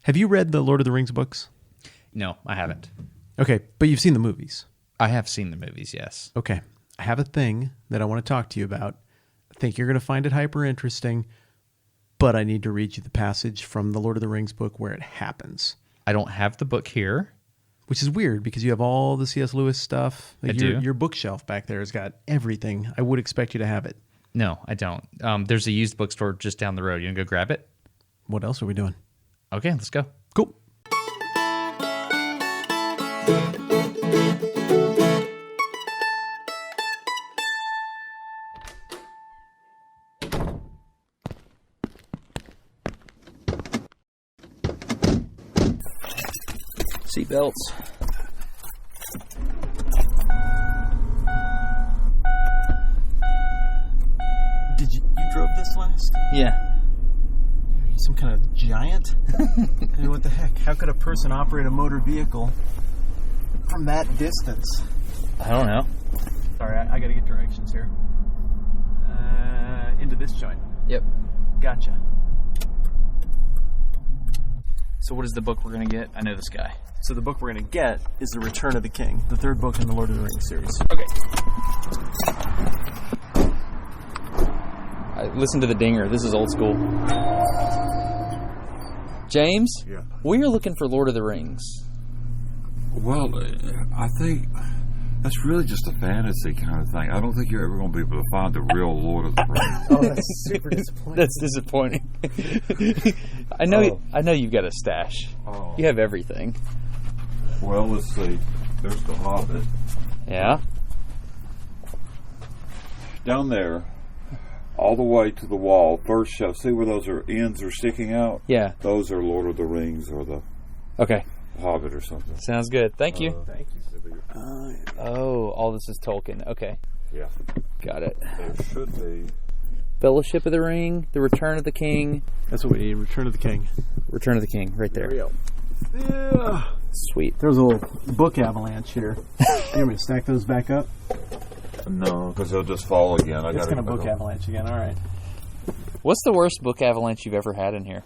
Have you read the Lord of the Rings books? No, I haven't. Okay, but you've seen the movies. I have seen the movies, yes. Okay. I have a thing that I want to talk to you about. I think you're going to find it hyper interesting, but I need to read you the passage from the Lord of the Rings book where it happens. I don't have the book here. Which is weird because you have all the C.S. Lewis stuff. I do. Your bookshelf back there has got everything. I would expect you to have it. No, I don't. There's a used bookstore just down the road. You want to go grab it? What else are we doing? Okay, let's go. Cool. Seatbelts. You drove this last? Yeah. Are you some kind of giant? I mean, what the heck? How could a person operate a motor vehicle from that distance? I don't know. Sorry, I got to get directions here. Into this joint. Yep. Gotcha. So what is the book we're going to get? I know this guy. So the book we're going to get is The Return of the King, the third book in the Lord of the Rings series. Okay. Listen to the dinger. This is old school. James? Yeah. We are looking for Lord of the Rings. Well, I think that's really just a fantasy kind of thing. I don't think you're ever going to be able to find the real Lord of the Rings. Oh, that's super disappointing. That's disappointing. I know you've got a stash. Oh. You have everything. Well, let's see. There's the Hobbit. Yeah? Down there, all the way to the wall, first shelf. See where those ends are sticking out? Yeah. Those are Lord of the Rings or the Okay. Hobbit or something. Sounds good. Thank you. Thank you. Oh, all this is Tolkien. Okay. Yeah. Got it. There should be. Fellowship of the Ring, The Return of the King. That's what we need, Return of the King. Return of the King, right there. There we go. Yeah. Sweet. There's a little book avalanche here. You want me to stack those back up? No, because they'll just fall again. It's going to book avalanche again. All right. What's the worst book avalanche you've ever had in here?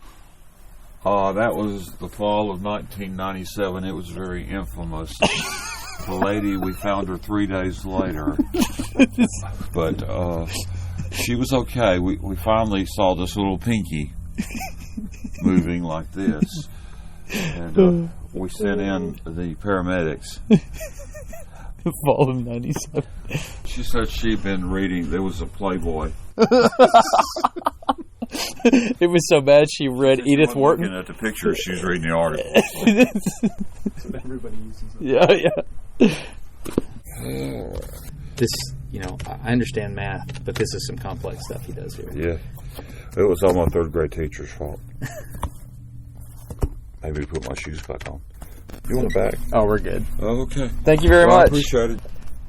That was the fall of 1997. It was very infamous. The lady, we found her 3 days later. But she was okay. We finally saw this little pinky moving like this. And we sent in the paramedics. The fall of 97. She said she'd been reading. There was a Playboy. It was so bad she read Edith Wharton. Looking at the picture, she was reading the article. Everybody uses it. Yeah. This, I understand math, but this is some complex stuff he does here. Yeah. It was all my third grade teacher's fault. Maybe to put my shoes back on. You want it back? Oh, we're good. Oh, okay. Thank you very much. I appreciate it.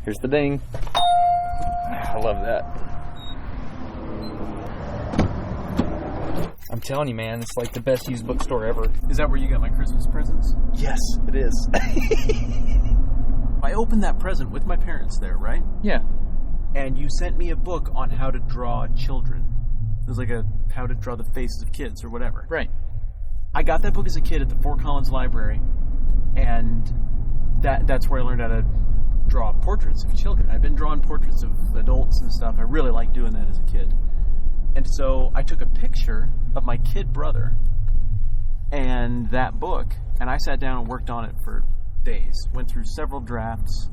Here's the ding. I love that. I'm telling you, man, it's like the best used bookstore ever. Is that where you got my Christmas presents? Yes, it is. I opened that present with my parents there, right? Yeah. And you sent me a book on how to draw children. It was like how to draw the faces of kids or whatever. Right. I got that book as a kid at the Fort Collins Library, and that's where I learned how to draw portraits of children. I'd been drawing portraits of adults and stuff. I really liked doing that as a kid. And so I took a picture of my kid brother and that book, and I sat down and worked on it for days. Went through several drafts,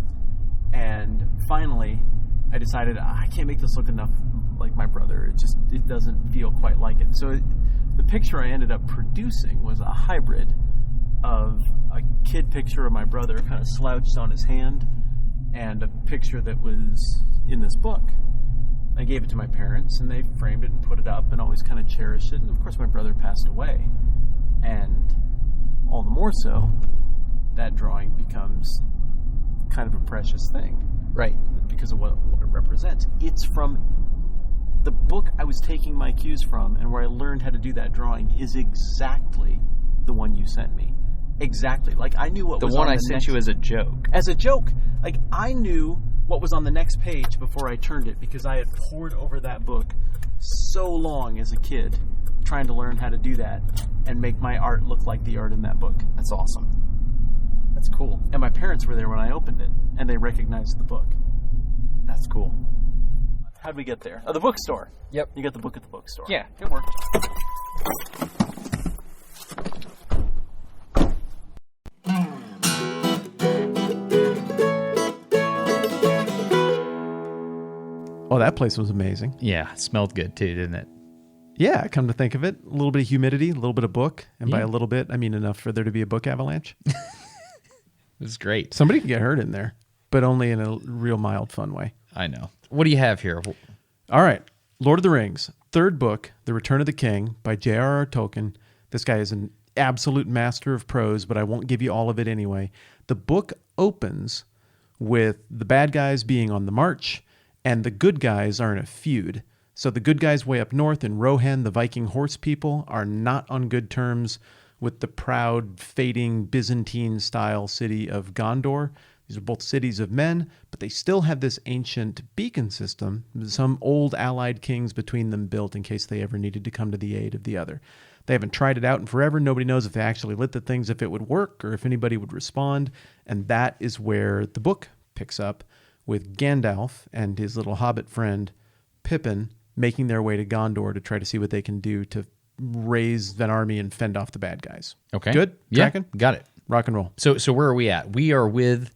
and finally I decided I can't make this look enough like my brother. It doesn't feel quite like it. So the picture I ended up producing was a hybrid of a kid picture of my brother kind of slouched on his hand and a picture that was in this book. I gave it to my parents, and they framed it and put it up and always kind of cherished it. And, of course, my brother passed away. And all the more so, that drawing becomes kind of a precious thing. Right. Because of what it represents. It's from the book I was taking my cues from, and where I learned how to do that drawing is exactly the one you sent me. Exactly. Like, I knew what was on the next... The one I sent you as a joke. As a joke. Like, I knew what was on the next page before I turned it, because I had pored over that book so long as a kid trying to learn how to do that and make my art look like the art in that book. That's awesome. That's cool. And my parents were there when I opened it, and they recognized the book. That's cool. How'd we get there? Oh, the bookstore. Yep. You got the book at the bookstore. Yeah. It worked. Oh, that place was amazing. Yeah, it smelled good too, didn't it? Yeah, come to think of it, a little bit of humidity, a little bit of book, and by Yeah. a little bit, I mean enough for there to be a book avalanche. It was great. Somebody could get hurt in there, but only in a real mild, fun way. I know. What do you have here? All right, Lord of the Rings, third book, The Return of the King by J.R.R. Tolkien. This guy is an absolute master of prose, but I won't give you all of it anyway. The book opens with the bad guys being on the march, and the good guys are in a feud. So the good guys way up north in Rohan, the Viking horse people, are not on good terms with the proud, fading Byzantine-style city of Gondor. These are both cities of men, but they still have this ancient beacon system some old allied kings between them built in case they ever needed to come to the aid of the other. They haven't tried it out in forever. Nobody knows if they actually lit the things, if it would work, or if anybody would respond. And that is where the book picks up, with Gandalf and his little hobbit friend Pippin making their way to Gondor to try to see what they can do to raise an army and fend off the bad guys. Okay. Good? Yeah, Tracking? got it. Rock and roll. So where are we at? We are with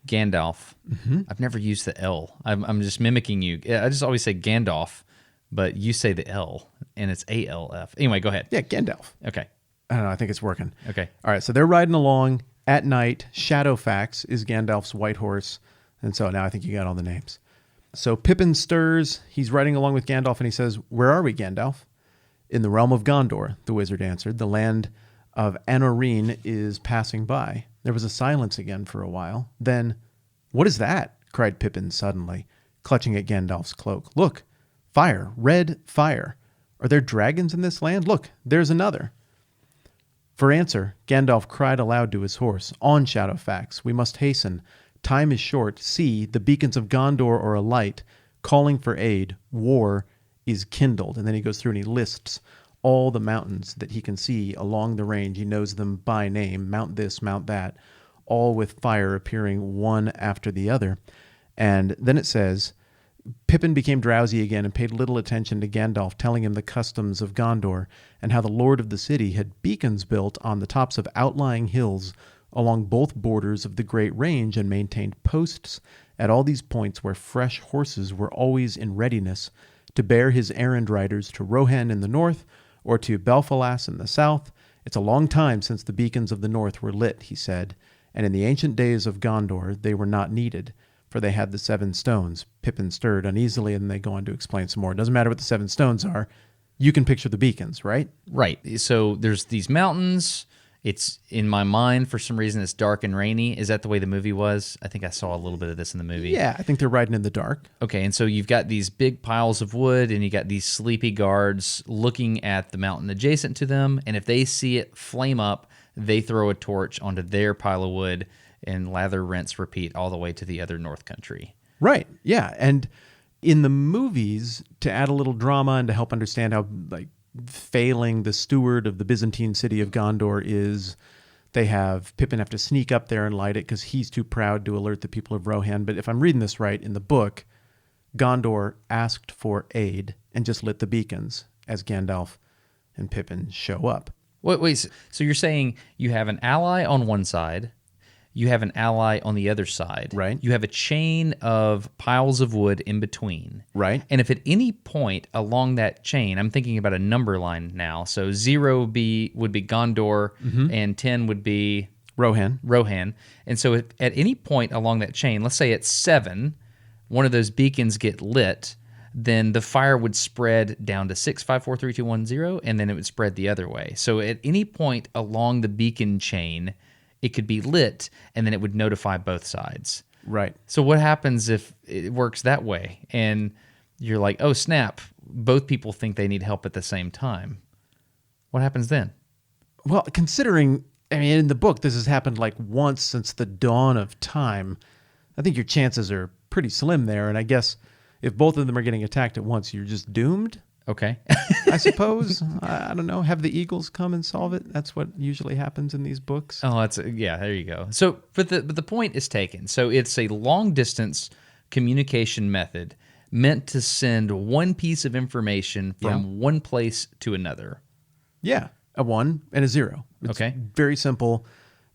Gandalf. Mm-hmm. I've never used the L. I'm just mimicking you. I just always say Gandalf, but you say the L, and it's A-L-F. Anyway, go ahead. Yeah, Gandalf. Okay. I don't know. I think it's working. Okay. All right. So they're riding along at night. Shadowfax is Gandalf's white horse. And so now I think you got all the names. So Pippin stirs. He's riding along with Gandalf, and he says, "Where are we, Gandalf?" "In the realm of Gondor," the wizard answered. "The land of Anoreen is passing by." There was a silence again for a while. Then, "What is that?" cried Pippin suddenly, clutching at Gandalf's cloak. "Look, fire, red fire. Are there dragons in this land? Look, there's another." For answer, Gandalf cried aloud to his horse, "On, Shadowfax, we must hasten. Time is short. See, the beacons of Gondor are alight, calling for aid. War is kindled." And then he goes through and he lists all the mountains that he can see along the range. He knows them by name, mount this, mount that, all with fire appearing one after the other. And then it says, Pippin became drowsy again and paid little attention to Gandalf telling him the customs of Gondor and how the lord of the city had beacons built on the tops of outlying hills along both borders of the Great Range and maintained posts at all these points where fresh horses were always in readiness to bear his errand riders to Rohan in the north or to Belfalas in the south. "It's a long time since the beacons of the north were lit," he said, "and in the ancient days of Gondor they were not needed, for they had the 7 stones. Pippin stirred uneasily, and they go on to explain some more. It doesn't matter what the 7 stones are. You can picture the beacons, right? Right. So there's these mountains. It's in my mind, for some reason, it's dark and rainy. Is that the way the movie was? I think I saw a little bit of this in the movie. Yeah, I think they're riding in the dark. Okay, and so you've got these big piles of wood, and you got these sleepy guards looking at the mountain adjacent to them, and if they see it flame up, they throw a torch onto their pile of wood and lather, rinse, repeat all the way to the other North Country. Right, yeah, and in the movies, to add a little drama and to help understand how, like, failing the steward of the Byzantine city of Gondor is, they have Pippin have to sneak up there and light it because he's too proud to alert the people of Rohan. But if I'm reading this right, in the book, Gondor asked for aid and just lit the beacons as Gandalf and Pippin show up. Wait, so you're saying you have an ally on one side, you have an ally on the other side. Right. You have a chain of piles of wood in between. Right. And if at any point along that chain, I'm thinking about a number line now. So 0 would be Gondor, and 10 would be Rohan. And so at any point along that chain, let's say it's 7, one of those beacons get lit, then the fire would spread down to 6, 5, 4, 3, 2, 1, 0, and then it would spread the other way. So at any point along the beacon chain, it could be lit, and then it would notify both sides. Right. So what happens if it works that way, and you're like, oh, snap, both people think they need help at the same time? What happens then? Well, considering, I mean, in the book, this has happened like once since the dawn of time. I think your chances are pretty slim there, and I guess if both of them are getting attacked at once, you're just doomed. Okay. I suppose. I don't know. Have the Eagles come and solve it? That's what usually happens in these books. Oh, yeah, there you go. So, but the point is taken. So it's a long distance communication method meant to send one piece of information from one place to another. Yeah, a 1 and a 0. It's Okay. very simple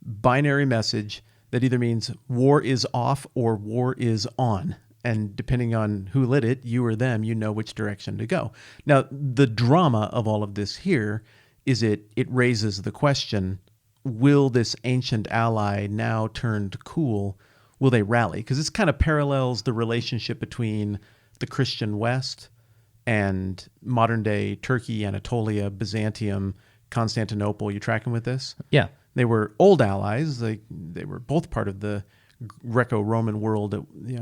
binary message that either means war is off or war is on. And depending on who lit it, you or them, you know which direction to go. Now, the drama of all of this here is it raises the question, will this ancient ally now turned cool, will they rally? Because this kind of parallels the relationship between the Christian West and modern-day Turkey, Anatolia, Byzantium, Constantinople. You tracking with this? Yeah. They were old allies. They were both part of the Greco-Roman world at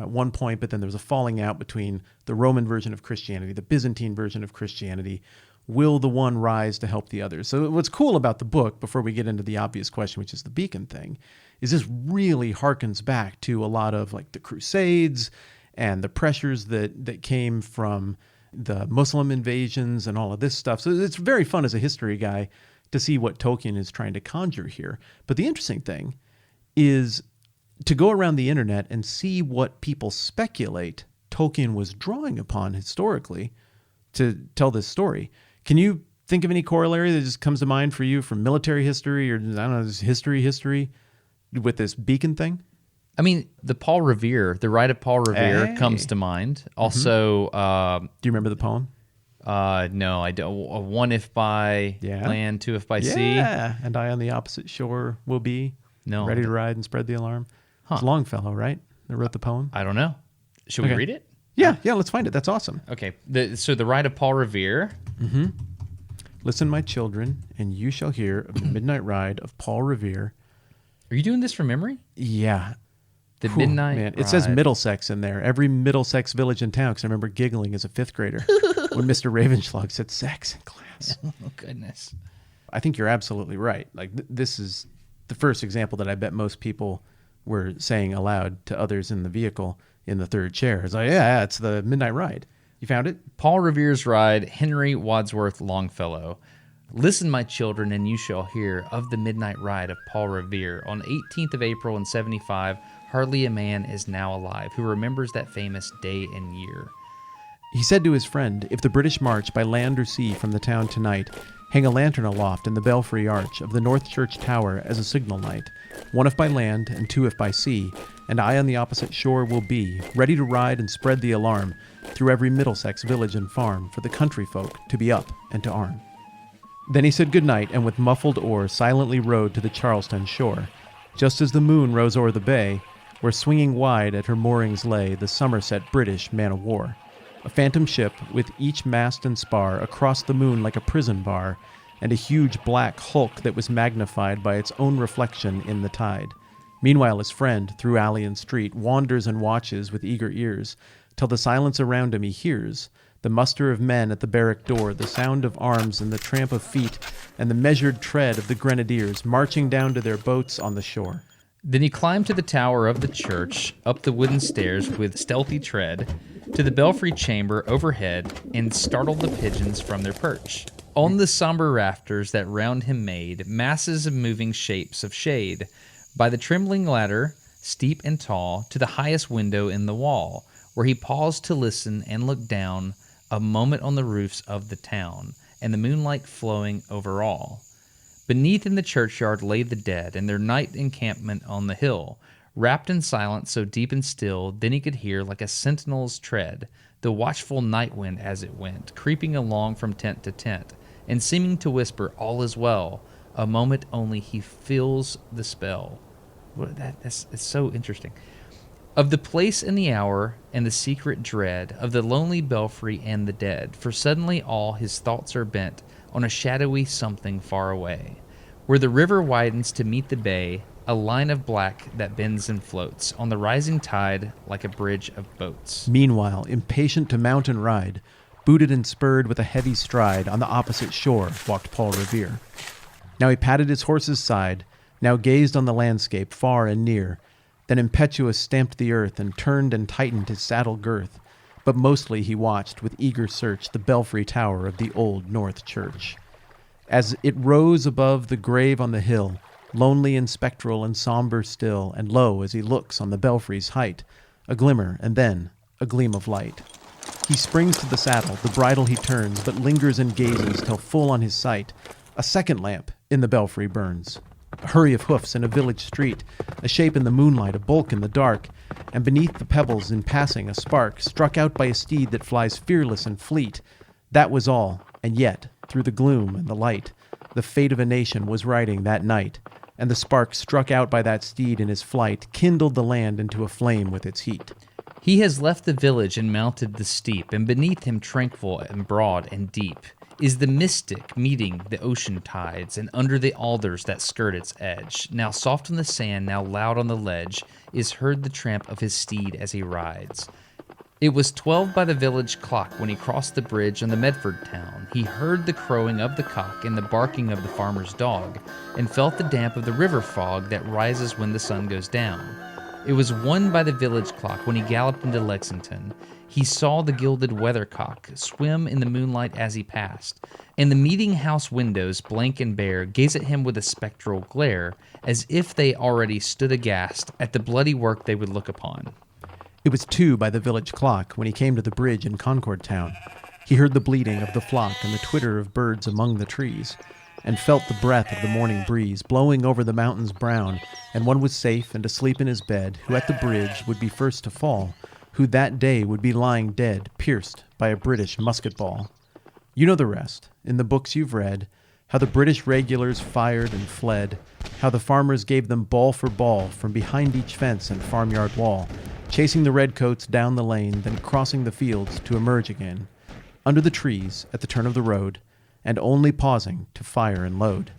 one point, but then there was a falling out between the Roman version of Christianity, the Byzantine version of Christianity. Will the one rise to help the other? So what's cool about the book, before we get into the obvious question, which is the beacon thing, is this really harkens back to a lot of like the Crusades and the pressures that came from the Muslim invasions and all of this stuff. So it's very fun as a history guy to see what Tolkien is trying to conjure here. But the interesting thing is to go around the internet and see what people speculate Tolkien was drawing upon historically to tell this story. Can you think of any corollary that just comes to mind for you from military history or, I don't know, this history with this beacon thing? I mean, the Ride of Paul Revere comes to mind. Also, do you remember the poem? No, I don't. One if by land, two if by sea. Yeah, and I on the opposite shore will be ready to ride and spread the alarm. It's Longfellow, right? That wrote the poem? I don't know. Should we read it? Yeah, let's find it. That's awesome. Okay, so the Ride of Paul Revere. Mm-hmm. Listen, my children, and you shall hear of the midnight ride of Paul Revere. Are you doing this from memory? Yeah. The midnight man. ride. It says Middlesex in there. Every Middlesex village in town, because I remember giggling as a 5th grader when Mr. Ravenschlag said sex in class. Oh, goodness. I think you're absolutely right. Like this is the first example that I bet most people were saying aloud to others in the vehicle in the third chair. It's like, yeah, it's the midnight ride. You found it? Paul Revere's Ride, Henry Wadsworth Longfellow. Listen, my children, and you shall hear of the midnight ride of Paul Revere. On 18th of April in 75, hardly a man is now alive who remembers that famous day and year. He said to his friend, if the British march by land or sea from the town tonight, hang a lantern aloft in the belfry arch of the North Church Tower as a signal light, 1 if by land and 2 if by sea, and I on the opposite shore will be, ready to ride and spread the alarm through every Middlesex village and farm for the country folk to be up and to arm. Then he said good night, and with muffled oar silently rowed to the Charleston shore, just as the moon rose o'er the bay, where swinging wide at her moorings lay the Somerset British man-of-war, a phantom ship with each mast and spar across the moon like a prison bar, and a huge black hulk that was magnified by its own reflection in the tide. Meanwhile his friend, through alley and street, wanders and watches with eager ears, till the silence around him he hears, the muster of men at the barrack door, the sound of arms and the tramp of feet, and the measured tread of the grenadiers marching down to their boats on the shore. Then he climbed to the tower of the church, up the wooden stairs with stealthy tread, to the belfry chamber overhead, and startled the pigeons from their perch. On the somber rafters that round him made masses of moving shapes of shade, by the trembling ladder, steep and tall, to the highest window in the wall, where he paused to listen and look down a moment on the roofs of the town, and the moonlight flowing over all. Beneath in the churchyard lay the dead, and their night encampment on the hill, wrapped in silence so deep and still, then he could hear, like a sentinel's tread, the watchful night wind as it went, creeping along from tent to tent, and seeming to whisper, all is well. A moment only he feels the spell. It's so interesting. Of the place and the hour, and the secret dread, of the lonely belfry and the dead, for suddenly all his thoughts are bent on a shadowy something far away, where the river widens to meet the bay, a line of black that bends and floats on the rising tide like a bridge of boats. Meanwhile, impatient to mount and ride, booted and spurred with a heavy stride, on the opposite shore walked Paul Revere. Now he patted his horse's side, now gazed on the landscape far and near, then impetuous stamped the earth and turned and tightened his saddle girth, but mostly he watched with eager search the belfry tower of the old North Church. As it rose above the grave on the hill, lonely and spectral and somber still, and lo, as he looks on the belfry's height, a glimmer and then a gleam of light. He springs to the saddle, the bridle he turns, but lingers and gazes till full on his sight a second lamp in the belfry burns. A hurry of hoofs in a village street, a shape in the moonlight, a bulk in the dark, and beneath the pebbles in passing a spark, struck out by a steed that flies fearless and fleet. That was all, and yet, through the gloom and the light, the fate of a nation was riding that night, and the spark struck out by that steed in his flight kindled the land into a flame with its heat. He has left the village and mounted the steep, and beneath him tranquil and broad and deep is the mystic meeting the ocean tides, and under the alders that skirt its edge, now soft on the sand, now loud on the ledge, is heard the tramp of his steed as he rides. It was 12 by the village clock when he crossed the bridge on the Medford town. He heard the crowing of the cock and the barking of the farmer's dog, and felt the damp of the river fog that rises when the sun goes down. It was 1 by the village clock when he galloped into Lexington. He saw the gilded weathercock swim in the moonlight as he passed, and the meeting house windows, blank and bare, gaze at him with a spectral glare, as if they already stood aghast at the bloody work they would look upon. It was 2 by the village clock when he came to the bridge in Concord town. He heard the bleating of the flock and the twitter of birds among the trees, and felt the breath of the morning breeze blowing over the mountains brown, and one was safe and asleep in his bed, who at the bridge would be first to fall, who that day would be lying dead, pierced by a British musket ball. You know the rest, in the books you've read, how the British regulars fired and fled, how the farmers gave them ball for ball from behind each fence and farmyard wall, chasing the redcoats down the lane, then crossing the fields to emerge again, under the trees at the turn of the road, and only pausing to fire and load.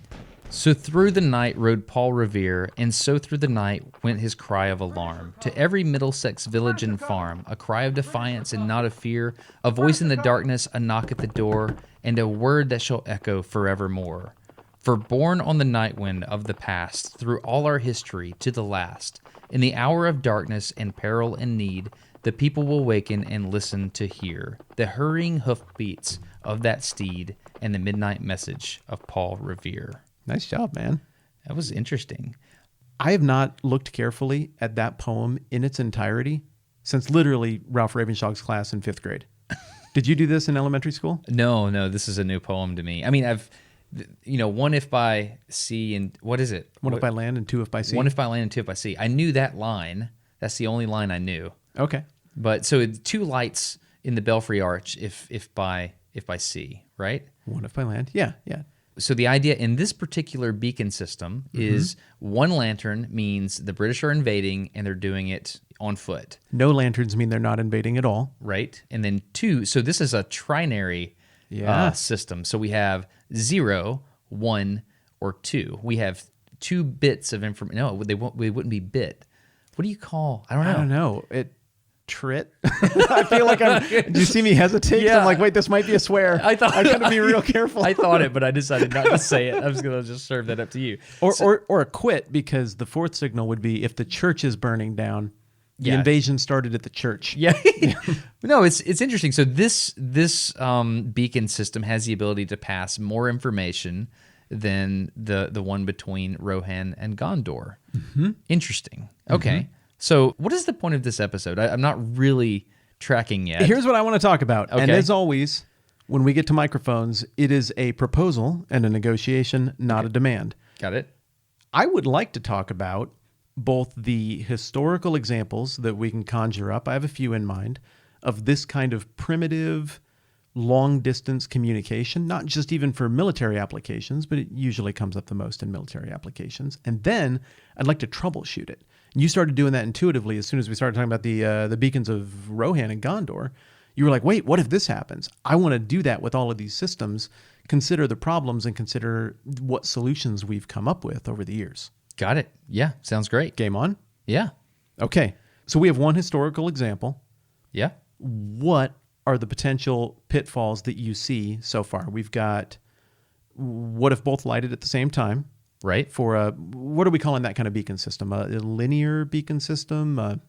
So through the night rode Paul Revere, and so through the night went his cry of alarm. To every Middlesex village and farm, a cry of defiance and not of fear, a voice in the darkness, a knock at the door, and a word that shall echo forevermore. For born on the night wind of the past, through all our history to the last, in the hour of darkness and peril and need, the people will waken and listen to hear the hurrying hoofbeats of that steed and the midnight message of Paul Revere. Nice job, man. That was interesting. I have not looked carefully at that poem in its entirety since literally Ralph Ravenshaw's class in 5th grade. Did you do this in elementary school? No, this is a new poem to me. I mean, I've, one if by sea and what is it? One if by land and 2 if by sea. 1 if by land and 2 if by sea. I knew that line. That's the only line I knew. Okay. But so it's 2 lights in the belfry arch if by sea, right? 1 if by land. Yeah. So the idea in this particular beacon system is 1 lantern means the British are invading and they're doing it on foot. No lanterns mean they're not invading at all. Right. And then 2, so this is a trinary system. So we have 0, 1, or 2. We have 2 bits of information. No, they wouldn't be bit. What do you call? I don't know. Trit. I feel like do you see me hesitate? Yeah. I'm like, wait, this might be a swear. I gotta be real careful. I thought it, but I decided not to say it. I was going to just serve that up to you. Or a quit, because the 4th signal would be if the church is burning down, the invasion started at the church. Yeah. No, it's interesting. So this beacon system has the ability to pass more information than the one between Rohan and Gondor. Mm-hmm. Interesting. Okay. Mm-hmm. So what is the point of this episode? I'm not really tracking yet. Here's what I want to talk about. Okay. And as always, when we get to microphones, it is a proposal and a negotiation, not a demand. Got it. I would like to talk about both the historical examples that we can conjure up, I have a few in mind, of this kind of primitive long-distance communication, not just even for military applications, but it usually comes up the most in military applications. And then I'd like to troubleshoot it. You started doing that intuitively as soon as we started talking about the beacons of Rohan and Gondor. You were like, wait, what if this happens? I want to do that with all of these systems, consider the problems, and consider what solutions we've come up with over the years. Got it. Yeah, sounds great. Game on? Yeah. Okay, so we have one historical example. Yeah. What are the potential pitfalls that you see so far? We've got what if both lighted at the same time? Right. For what are we calling that kind of beacon system? A linear beacon system?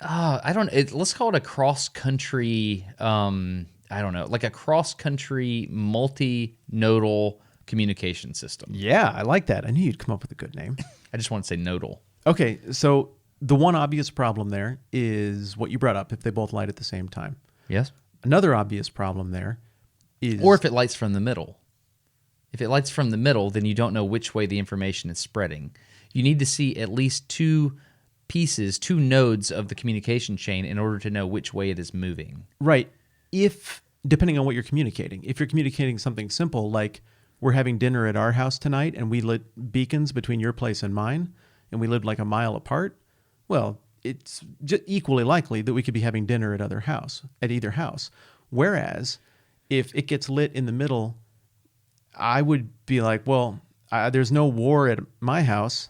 I don't. Let's call it a cross-country. I don't know, like a cross-country multi-nodal communication system. Yeah, I like that. I knew you'd come up with a good name. I just want to say nodal. Okay, so the one obvious problem there is what you brought up, if they both light at the same time. Yes. Another obvious problem there is... Or if it lights from the middle. If it lights from the middle, then you don't know which way the information is spreading. You need to see at least two pieces, two nodes of the communication chain in order to know which way it is moving. Right. If, depending on what you're communicating, if you're communicating something simple like we're having dinner at our house tonight and we lit beacons between your place and mine and we lived like a mile apart, well, it's just equally likely that we could be having dinner at either house. Whereas if it gets lit in the middle, I would be like, well, there's no war at my house.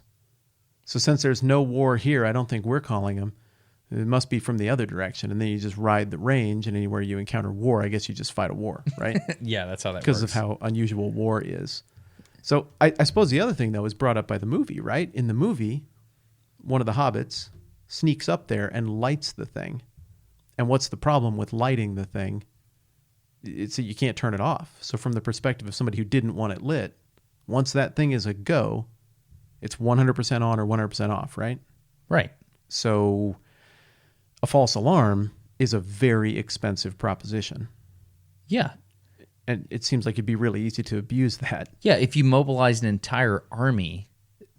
So since there's no war here, I don't think we're calling them. It must be from the other direction. And then you just ride the range, and anywhere you encounter war, I guess you just fight a war, right? Yeah, that's how that works. Because of how unusual war is. So I suppose the other thing, though, is brought up by the movie, right? In the movie, one of the hobbits sneaks up there and lights the thing. And what's the problem with lighting the thing? It's that you can't turn it off. So from the perspective of somebody who didn't want it lit, once that thing is a go, it's 100% on or 100% off, right? Right. So a false alarm is a very expensive proposition. Yeah. And it seems like it'd be really easy to abuse that. Yeah, if you mobilize an entire army,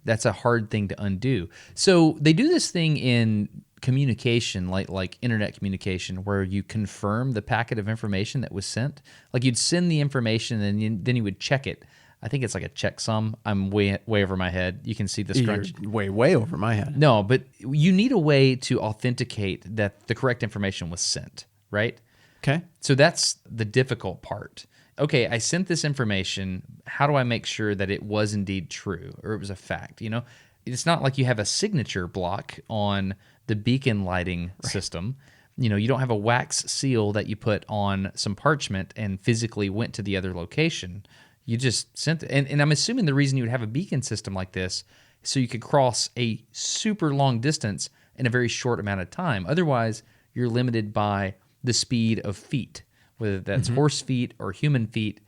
that's a hard thing to undo. So they do this thing in communication, like internet communication, where you confirm the packet of information that was sent. Like you'd send the information and then you would check it. I think it's like a checksum. I'm way over my head. You can see the scrunch. You're way over my head. No, but you need a way to authenticate that the correct information was sent, right? Okay. So that's the difficult part. Okay, I sent this information. How do I make sure that it was indeed true or it was a fact? You know, it's not like you have a signature block on the beacon lighting system. You know, you don't have a wax seal that you put on some parchment and physically went to the other location. You just sent it. And I'm assuming the reason you would have a beacon system like this is so you could cross a super long distance in a very short amount of time. Otherwise, you're limited by the speed of feet, whether that's horse feet or human feet.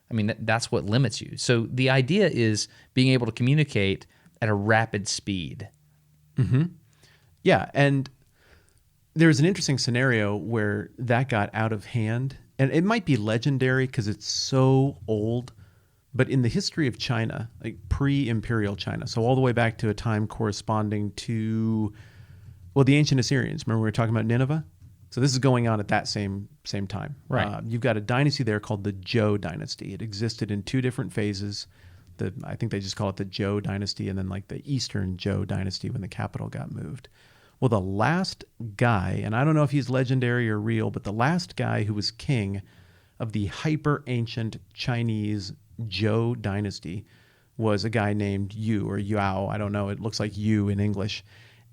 I mean, that's what limits you. So the idea is being able to communicate at a rapid speed. Mm-hmm. Yeah, and there's an interesting scenario where that got out of hand. And it might be legendary because it's so old. But in the history of China, like pre-imperial China, so all the way back to a time corresponding to, well, the ancient Assyrians. Remember we were talking about Nineveh? So this is going on at that same time. Right. You've got a dynasty there called the Zhou Dynasty. It existed in two different phases. I think they just call it the Zhou Dynasty and then like the Eastern Zhou Dynasty when the capital got moved. Well, the last guy, and I don't know if he's legendary or real, but the last guy who was king of the hyper-ancient Chinese Zhou Dynasty was a guy named Yu or Yao. I don't know. It looks like Yu in English.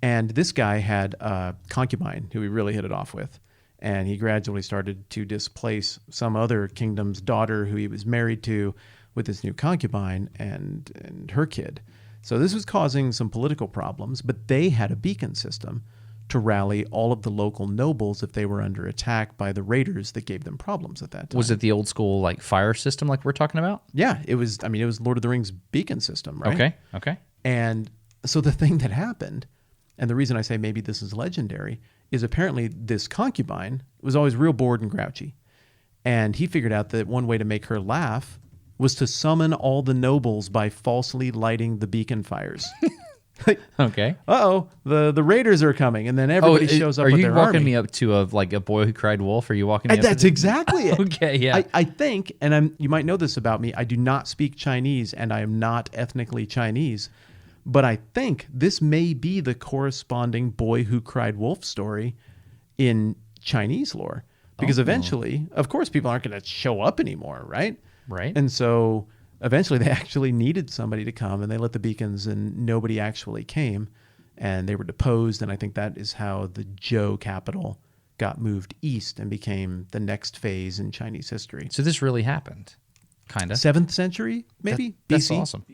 And this guy had a concubine who he really hit it off with. And he gradually started to displace some other kingdom's daughter who he was married to with this new concubine and her kid. So this was causing some political problems, but they had a beacon system to rally all of the local nobles if they were under attack by the raiders that gave them problems at that time. Was it the old school like fire system like we're talking about? Yeah, it was. I mean, it was Lord of the Rings beacon system, right? Okay. And so the thing that happened, and the reason I say maybe this is legendary, is apparently this concubine was always real bored and grouchy. And he figured out that one way to make her laugh was to summon all the nobles by falsely lighting the beacon fires. Okay. The raiders are coming, and then everybody shows up with their army. Are you walking me up to a boy who cried wolf? Are you walking me up That's exactly it. Okay, yeah. I think, and you might know this about me, I do not speak Chinese, and I am not ethnically Chinese, but I think this may be the corresponding boy who cried wolf story in Chinese lore. Because eventually, of course, people aren't going to show up anymore, right? Right. And so eventually they actually needed somebody to come, and they lit the beacons, and nobody actually came, and they were deposed. And I think that is how the Zhou capital got moved east and became the next phase in Chinese history. So this really happened, kind of. 7th century, maybe? That's BC? awesome.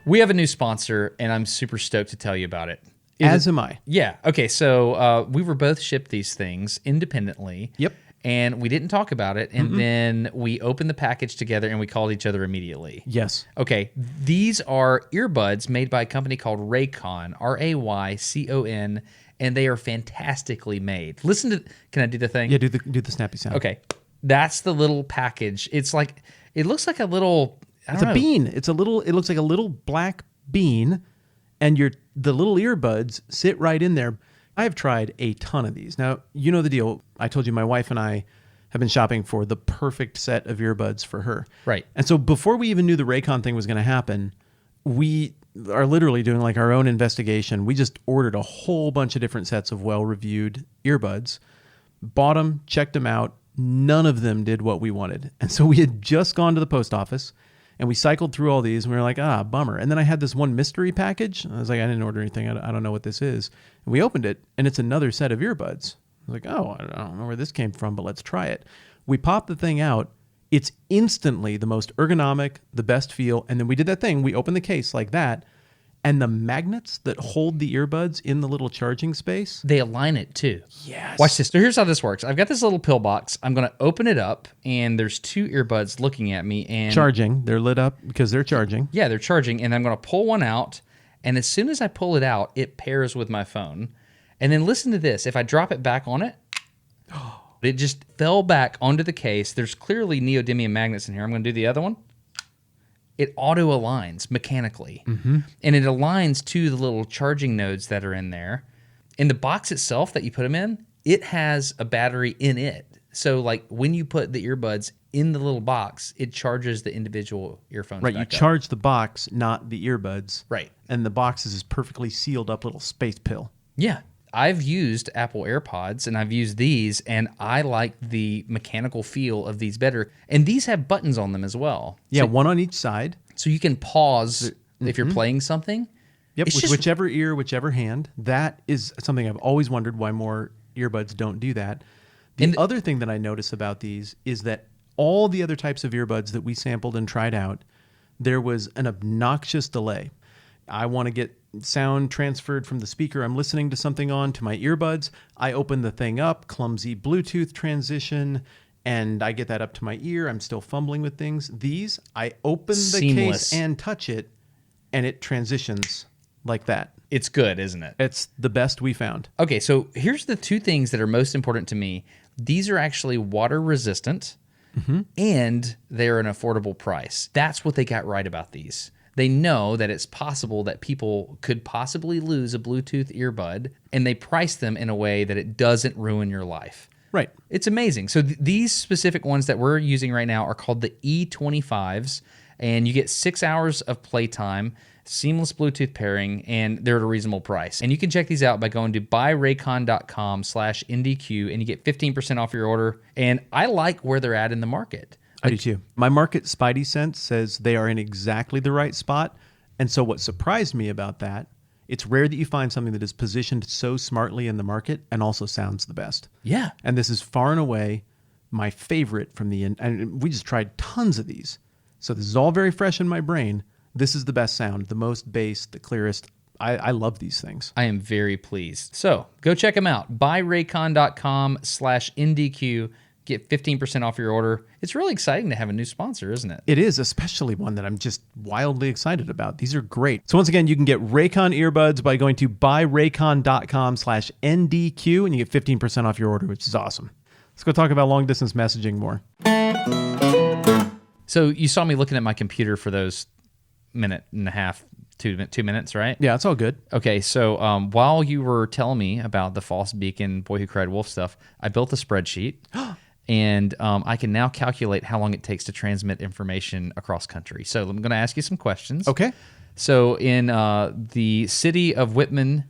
We have a new sponsor, and I'm super stoked to tell you about it. As am I. Yeah. Okay. So we were both shipped these things independently. Yep. And we didn't talk about it. And then we opened the package together and we called each other immediately. Yes. Okay. These are earbuds made by a company called Raycon, Raycon, and they are fantastically made. Listen to. Can I do the thing? Yeah, do the snappy sound. Okay. That's the little package. It's like, it looks like a little. It's a bean. It looks like a little black bean, and the little earbuds sit right in there. I have tried a ton of these. Now, you know the deal. I told you my wife and I have been shopping for the perfect set of earbuds for her. Right. And so before we even knew the Raycon thing was going to happen, we are literally doing like our own investigation. We just ordered a whole bunch of different sets of well-reviewed earbuds, bought them, checked them out. None of them did what we wanted. And so we had just gone to the post office, and we cycled through all these, and we were like, bummer. And then I had this one mystery package. I was like, I didn't order anything. I don't know what this is. And we opened it, and it's another set of earbuds. I was like, I don't know where this came from, but let's try it. We popped the thing out. It's instantly the most ergonomic, the best feel. And then we did that thing. We opened the case like that. And the magnets that hold the earbuds in the little charging space. They align it too. Yes. Watch this. So here's how this works. I've got this little pill box. I'm going to open it up, and there's two earbuds looking at me. And charging. They're lit up because they're charging. Yeah, they're charging. And I'm going to pull one out. And as soon as I pull it out, it pairs with my phone. And then listen to this. If I drop it back on it, it just fell back onto the case. There's clearly neodymium magnets in here. I'm going to do the other one. It auto-aligns mechanically. And it aligns to the little charging nodes that are in there. In the box itself that you put them in, it has a battery in it. So like when you put the earbuds in the little box, it charges the individual earphones Right, back you up. charge the box, not the earbuds. Right. And the box is this perfectly sealed up little space pill. Yeah. I've used Apple AirPods, and I've used these, and I like the mechanical feel of these better. And these have buttons on them as well. Yeah, So, one on each side. so you can pause if you're playing something. Yep, It's with just- whichever ear, whichever hand. That is something I've always wondered why more earbuds don't do that. The other thing that I notice about these is that all the other types of earbuds that we sampled and tried out, there was an obnoxious delay. I want to get sound transferred from the speaker I'm listening to something on to my earbuds. I open the thing up, clumsy Bluetooth transition, and I get that up to my ear. I'm still fumbling with things. These, I open the Seamless. case and touch it, and it transitions like that. It's good, isn't it? It's the best we found. Okay, so here's the two things that are most important to me. These are actually water resistant, and they're an affordable price. That's what they got right about these. They know that it's possible that people could possibly lose a Bluetooth earbud, and they price them in a way that it doesn't ruin your life. Right. It's amazing. So these specific ones that we're using right now are called the E25s, and you get 6 hours of playtime, seamless Bluetooth pairing, and they're at a reasonable price. And you can check these out by going to buyraycon.com/NDQ, and you get 15% off your order. And I like where they're at in the market. I do too. My market spidey sense says they are in exactly the right spot. And so what surprised me about that, it's rare that you find something that is positioned so smartly in the market and also sounds the best. Yeah. And this is far and away my favorite from and we just tried tons of these. So this is all very fresh in my brain. This is the best sound, the most bass, the clearest. I love these things. I am very pleased. So go check them out. Buyraycon.com/NDQ. Get 15% off your order. It's really exciting to have a new sponsor, isn't it? It is, especially one that I'm just wildly excited about. These are great. So once again, you can get Raycon earbuds by going to buyraycon.com/NDQ, and you get 15% off your order, which is awesome. Let's go talk about long distance messaging more. So you saw me looking at my computer for those minute and a half, 2 minutes, right? Yeah, it's all good. Okay, so while you were telling me about the false beacon, Boy Who Cried Wolf stuff, I built a spreadsheet. And I can now calculate how long it takes to transmit information across country. So I'm going to ask you some questions. Okay. So in the city of Whitman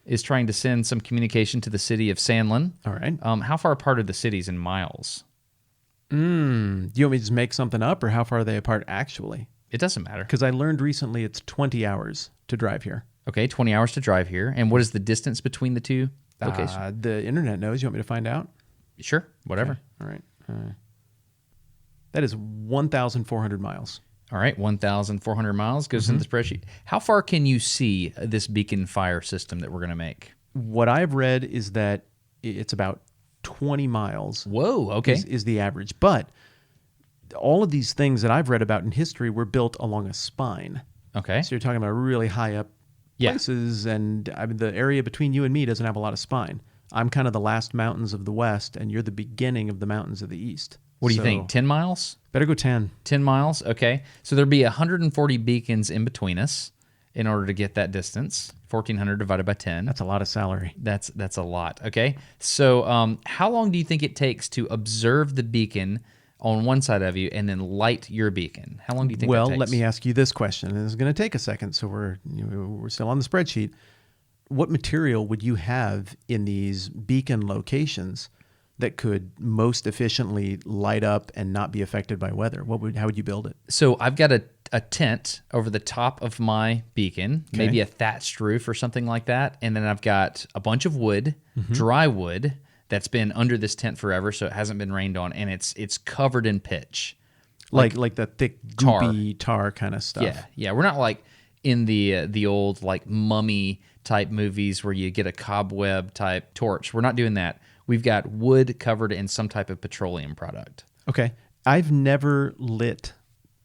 is trying to send some communication to the city of Sandlin. All right. How far apart are the cities in miles? Do you want me to just make something up, or how far are they apart actually? It doesn't matter. Because I learned recently it's 20 hours to drive here. Okay, 20 hours to drive here. And what is the distance between the two locations? The internet knows. You want me to find out? Sure, whatever. Okay. All right. That is 1,400 miles. All right, 1,400 miles goes into the spreadsheet. How far can you see this beacon fire system that we're going to make? What I've read is that it's about 20 miles. Whoa, okay. Is the average. But all of these things that I've read about in history were built along a spine. Okay. So you're talking about really high up places, and I mean, the area between you and me doesn't have a lot of spine. I'm kind of the last mountains of the west, and you're the beginning of the mountains of the east. What do you think, 10 miles? Better go 10. 10 miles, okay. So there'd be 140 beacons in between us in order to get that distance. 1,400 divided by 10. That's a lot of salary. That's a lot, okay. So how long do you think it takes to observe the beacon on one side of you and then light your beacon? How long do you think that takes? Well, let me ask you this question, and it's going to take a second, so we're still on the spreadsheet. What material would you have in these beacon locations that could most efficiently light up and not be affected by weather? How would you build it? So I've got a tent over the top of my beacon, maybe a thatched roof or something like that, and then I've got a bunch of wood, dry wood, that's been under this tent forever, so it hasn't been rained on, and it's covered in pitch. Like the thick, goopy tar kind of stuff. Yeah. We're not like in the old like mummy type movies where you get a cobweb type torch. We're not doing that. We've got wood covered in some type of petroleum product. Okay. I've never lit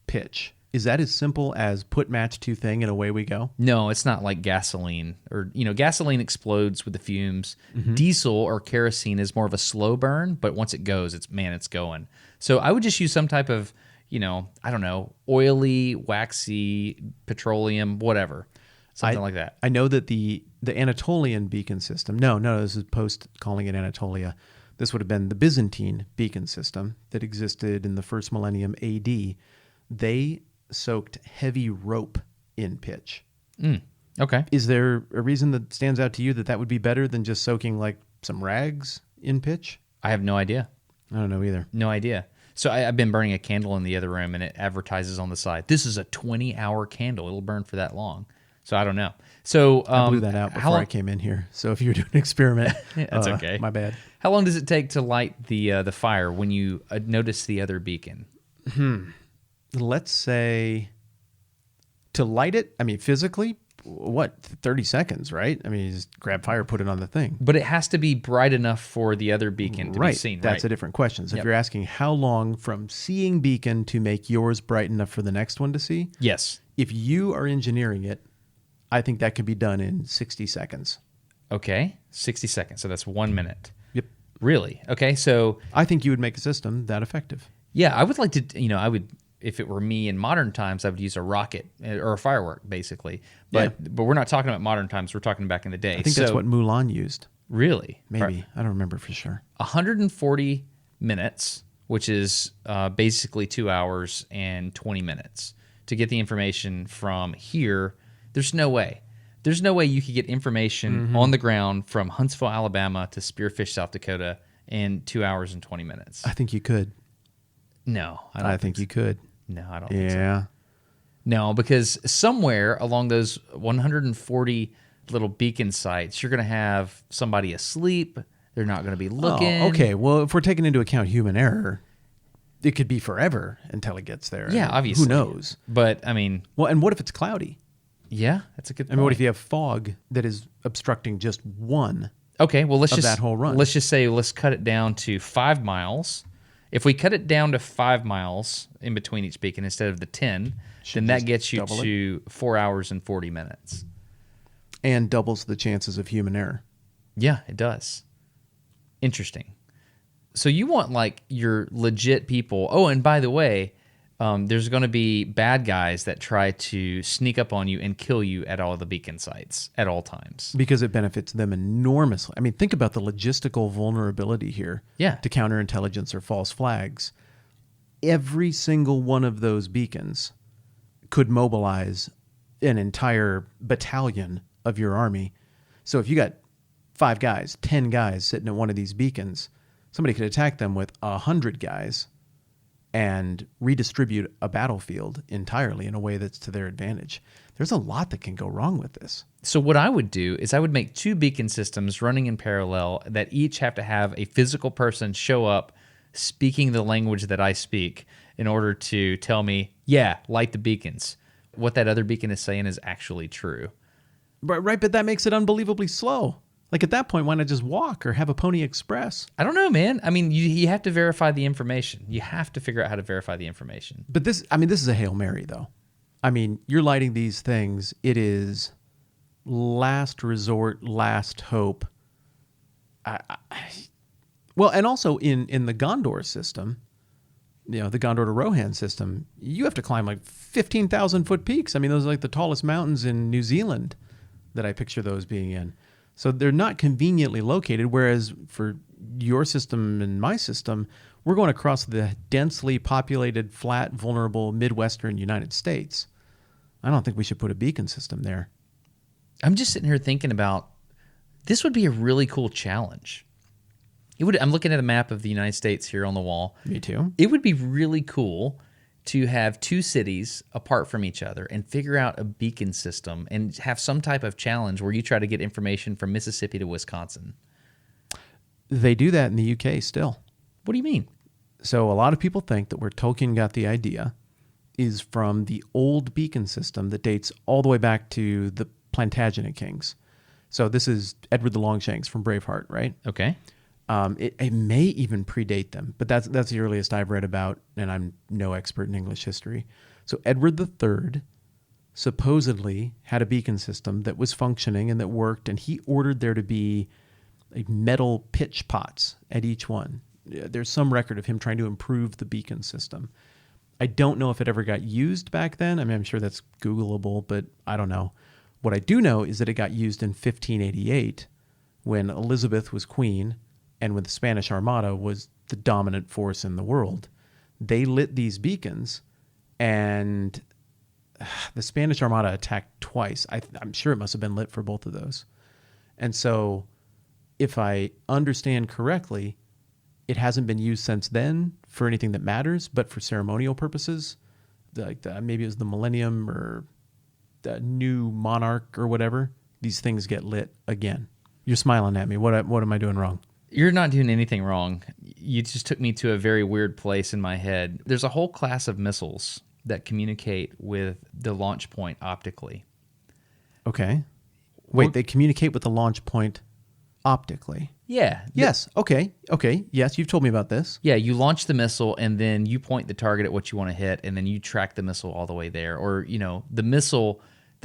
pitch. Is that as simple as put match to thing and away we go? No, it's not like gasoline. Or, gasoline explodes with the fumes. Diesel or kerosene is more of a slow burn, but once it goes, it's going. So I would just use some type of, I don't know, oily, waxy, petroleum, whatever. Something like that. I know that the Anatolian beacon system, no, this is post calling it Anatolia. This would have been the Byzantine beacon system that existed in the first millennium AD. They soaked heavy rope in pitch. Okay. Is there a reason that stands out to you that would be better than just soaking like some rags in pitch? I have no idea. I don't know either. No idea. So I've been burning a candle in the other room, and it advertises on the side, this is a 20-hour candle. It'll burn for that long. So I don't know. So I blew that out before I came in here. So if you're doing an experiment, that's okay. My bad. How long does it take to light the fire when you notice the other beacon? Let's say to light it, I mean, physically, 30 seconds, right? I mean, you just grab fire, put it on the thing. But it has to be bright enough for the other beacon to be seen, right? That's a different question. So if you're asking how long from seeing beacon to make yours bright enough for the next one to see? Yes. If you are engineering it, I think that could be done in 60 seconds. Okay, 60 seconds. So that's 1 minute. Yep. Really? Okay, so... I think you would make a system that effective. Yeah, I would like to, if it were me in modern times, I would use a rocket or a firework, basically. But we're not talking about modern times. We're talking back in the day. I think that's what Mulan used. Really? Maybe. I don't remember for sure. 140 minutes, which is basically 2 hours and 20 minutes to get the information from here. There's no way. There's no way you could get information on the ground from Huntsville, Alabama to Spearfish, South Dakota in 2 hours and 20 minutes. I think you could. No, I think you could. No, I don't think so. Yeah. No, because somewhere along those 140 little beacon sites, you're going to have somebody asleep. They're not going to be looking. Oh, okay. Well, if we're taking into account human error, it could be forever until it gets there. Yeah, obviously. Who knows? But, I mean... Well, and what if it's cloudy? Yeah, that's a good point. I mean, what if you have fog that is obstructing just one Okay, well, let's of just... that whole run? Let's just say, let's cut it down to 5 miles. If we cut it down to 5 miles in between each beacon instead of the 10, then that gets you to 4 hours and 40 minutes. And doubles the chances of human error. Yeah, it does. Interesting. So you want like your legit people. Oh, and by the way, there's going to be bad guys that try to sneak up on you and kill you at all the beacon sites at all times. Because it benefits them enormously. I mean, think about the logistical vulnerability here to counterintelligence or false flags. Every single one of those beacons could mobilize an entire battalion of your army. So if you got 5 guys, 10 guys sitting at one of these beacons, somebody could attack them with 100 guys and redistribute a battlefield entirely in a way that's to their advantage. There's a lot that can go wrong with this. So what I would do is I would make 2 beacon systems running in parallel that each have to have a physical person show up speaking the language that I speak. in order to tell me, yeah, light the beacons. What that other beacon is saying is actually true. Right, but that makes it unbelievably slow. Like at that point, why not just walk or have a Pony Express? I don't know, man. I mean, you have to verify the information. You have to figure out how to verify the information. But this is a Hail Mary, though. I mean, you're lighting these things. It is last resort, last hope. Well, and also in the Gondor system, the Gondor to Rohan system, you have to climb like 15,000-foot peaks. I mean, those are like the tallest mountains in New Zealand that I picture those being in. So they're not conveniently located, whereas for your system and my system, we're going across the densely populated, flat, vulnerable Midwestern United States. I don't think we should put a beacon system there. I'm just sitting here thinking about this would be a really cool challenge. I'm looking at a map of the United States here on the wall. Me too. It would be really cool to have two cities apart from each other and figure out a beacon system and have some type of challenge where you try to get information from Mississippi to Wisconsin. They do that in the UK still. What do you mean? So a lot of people think that where Tolkien got the idea is from the old beacon system that dates all the way back to the Plantagenet kings. So this is Edward the Longshanks from Braveheart, right? Okay. It may even predate them, but that's the earliest I've read about, and I'm no expert in English history. So Edward III supposedly had a beacon system that was functioning and that worked, and he ordered there to be like metal pitch pots at each one. There's some record of him trying to improve the beacon system. I don't know if it ever got used back then. I mean, I'm sure that's Googleable, but I don't know. What I do know is that it got used in 1588 when Elizabeth was queen and when the Spanish Armada was the dominant force in the world. They lit these beacons, and the Spanish Armada attacked twice. I'm sure it must have been lit for both of those. And so if I understand correctly, it hasn't been used since then for anything that matters, but for ceremonial purposes, maybe it was the millennium or the new monarch or whatever, these things get lit again. You're smiling at me. What am I doing wrong? You're not doing anything wrong. You just took me to a very weird place in my head. There's a whole class of missiles that communicate with the launch point optically. Okay. Wait, they communicate with the launch point optically? Yeah. Yes. Okay. Yes, you've told me about this. Yeah, you launch the missile, and then you point the target at what you want to hit, and then you track the missile all the way there. Or, the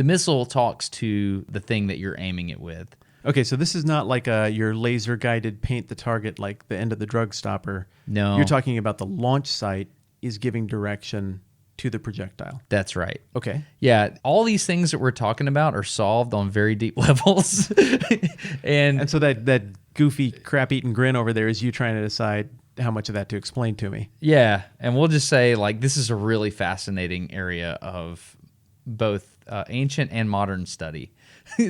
missile talks to the thing that you're aiming it with. Okay, so this is not like your laser-guided paint the target like the end of the drug stopper. No. You're talking about the launch site is giving direction to the projectile. That's right. Okay. Yeah, all these things that we're talking about are solved on very deep levels. and so that goofy crap-eating grin over there is you trying to decide how much of that to explain to me. Yeah, and we'll just say, this is a really fascinating area of both ancient and modern study.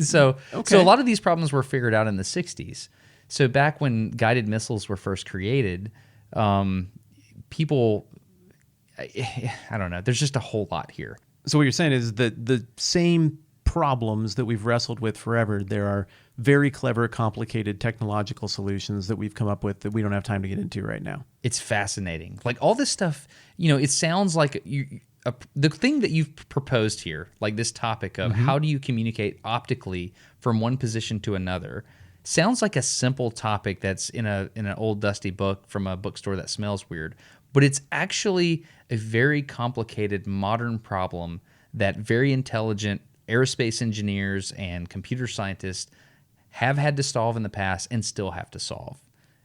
So a lot of these problems were figured out in the 60s. So back when guided missiles were first created, people, I don't know, there's just a whole lot here. So what you're saying is that the same problems that we've wrestled with forever, there are very clever, complicated technological solutions that we've come up with that we don't have time to get into right now. It's fascinating. All this stuff, it sounds like the thing that you've proposed here, like this topic of how do you communicate optically from one position to another, sounds like a simple topic that's in an old dusty book from a bookstore that smells weird. But it's actually a very complicated modern problem that very intelligent aerospace engineers and computer scientists have had to solve in the past and still have to solve.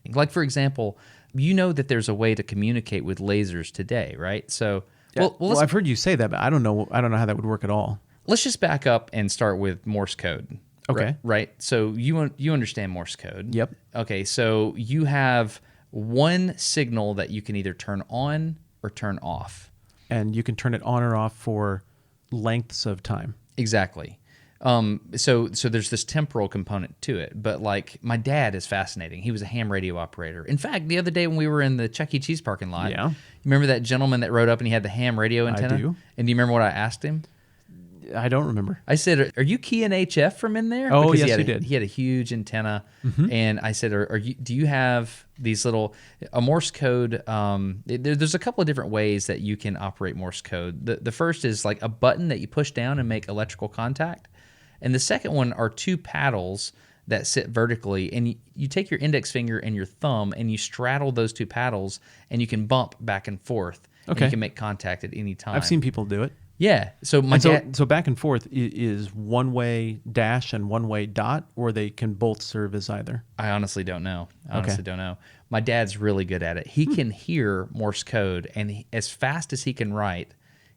Like, for example, that there's a way to communicate with lasers today, right? So... Yeah. Well, I've heard you say that, but I don't know how that would work at all. Let's just back up and start with Morse code. Okay. Right? So you understand Morse code. Yep. Okay, so you have one signal that you can either turn on or turn off. And you can turn it on or off for lengths of time. Exactly. So there's this temporal component to it, but my dad is fascinating. He was a ham radio operator. In fact, the other day when we were in the Chuck E. Cheese parking lot, you remember that gentleman that rode up and he had the ham radio antenna? I do. And do you remember what I asked him? I don't remember. I said, "Are you keying HF from in there?" Oh, Because yes, you did. He had a huge antenna, and I said, "Are you? Do you have these little a Morse code?" There's a couple of different ways that you can operate Morse code. The first is like a button that you push down and make electrical contact, and the second one are two paddles that sit vertically, and you take your index finger and your thumb and you straddle those two paddles, and you can bump back and forth. And Okay. you can make contact at any time. I've seen people do it. Yeah. So my And so, dad. so back and forth is one-way dash and one-way dot, or they can both serve as either. I honestly don't know. My dad's really good at it. He can hear Morse code, and as fast as he can write,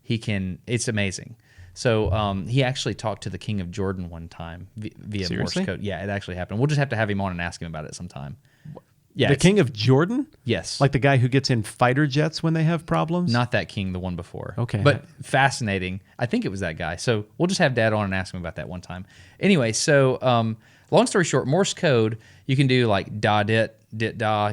it's amazing. So he actually talked to the King of Jordan one time via Seriously? Morse code. Yeah, it actually happened. We'll just have to have him on and ask him about it sometime. Yeah, The King of Jordan? Yes. Like the guy who gets in fighter jets when they have problems? Not that king, the one before. Okay. But fascinating. I think it was that guy. So we'll just have Dad on and ask him about that one time. Anyway, so long story short, Morse code, you can do like da dit da,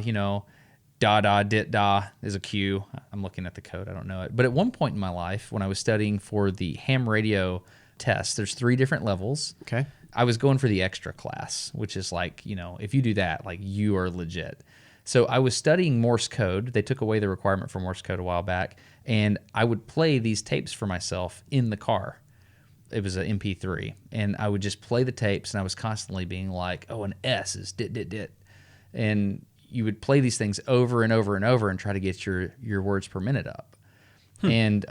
da da dit da is a Q. I'm looking at the code. I don't know it. But at one point in my life, when I was studying for the ham radio test, there's 3 different levels. Okay. I was going for the extra class, which is like, if you do that, like you are legit. So I was studying Morse code. They took away the requirement for Morse code a while back, and I would play these tapes for myself in the car. It was an MP3, and I would just play the tapes, and I was constantly being like, oh, an S is dit, dit, dit. And you would play these things over and over and over and try to get your words per minute up. And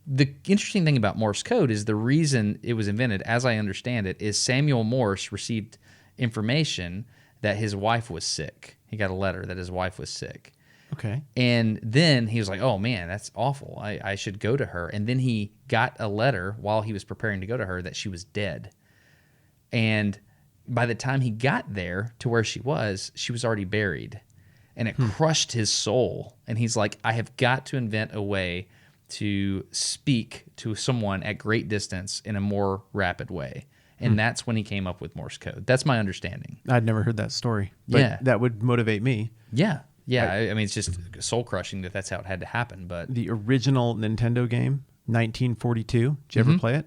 the interesting thing about Morse code is the reason it was invented, as I understand it, is Samuel Morse received information that his wife was sick. He got a letter that his wife was sick. Okay. And then he was like, oh, man, that's awful. I should go to her. And then he got a letter while he was preparing to go to her that she was dead. And by the time he got there to where she was already buried. And it crushed his soul. And he's like, I have got to invent a way to speak to someone at great distance in a more rapid way. And that's when he came up with Morse code. That's my understanding. I'd never heard that story. But Yeah. that would motivate me. Yeah. Yeah. I mean, it's just soul crushing that's how it had to happen. But The original Nintendo game, 1942. Did you ever play it?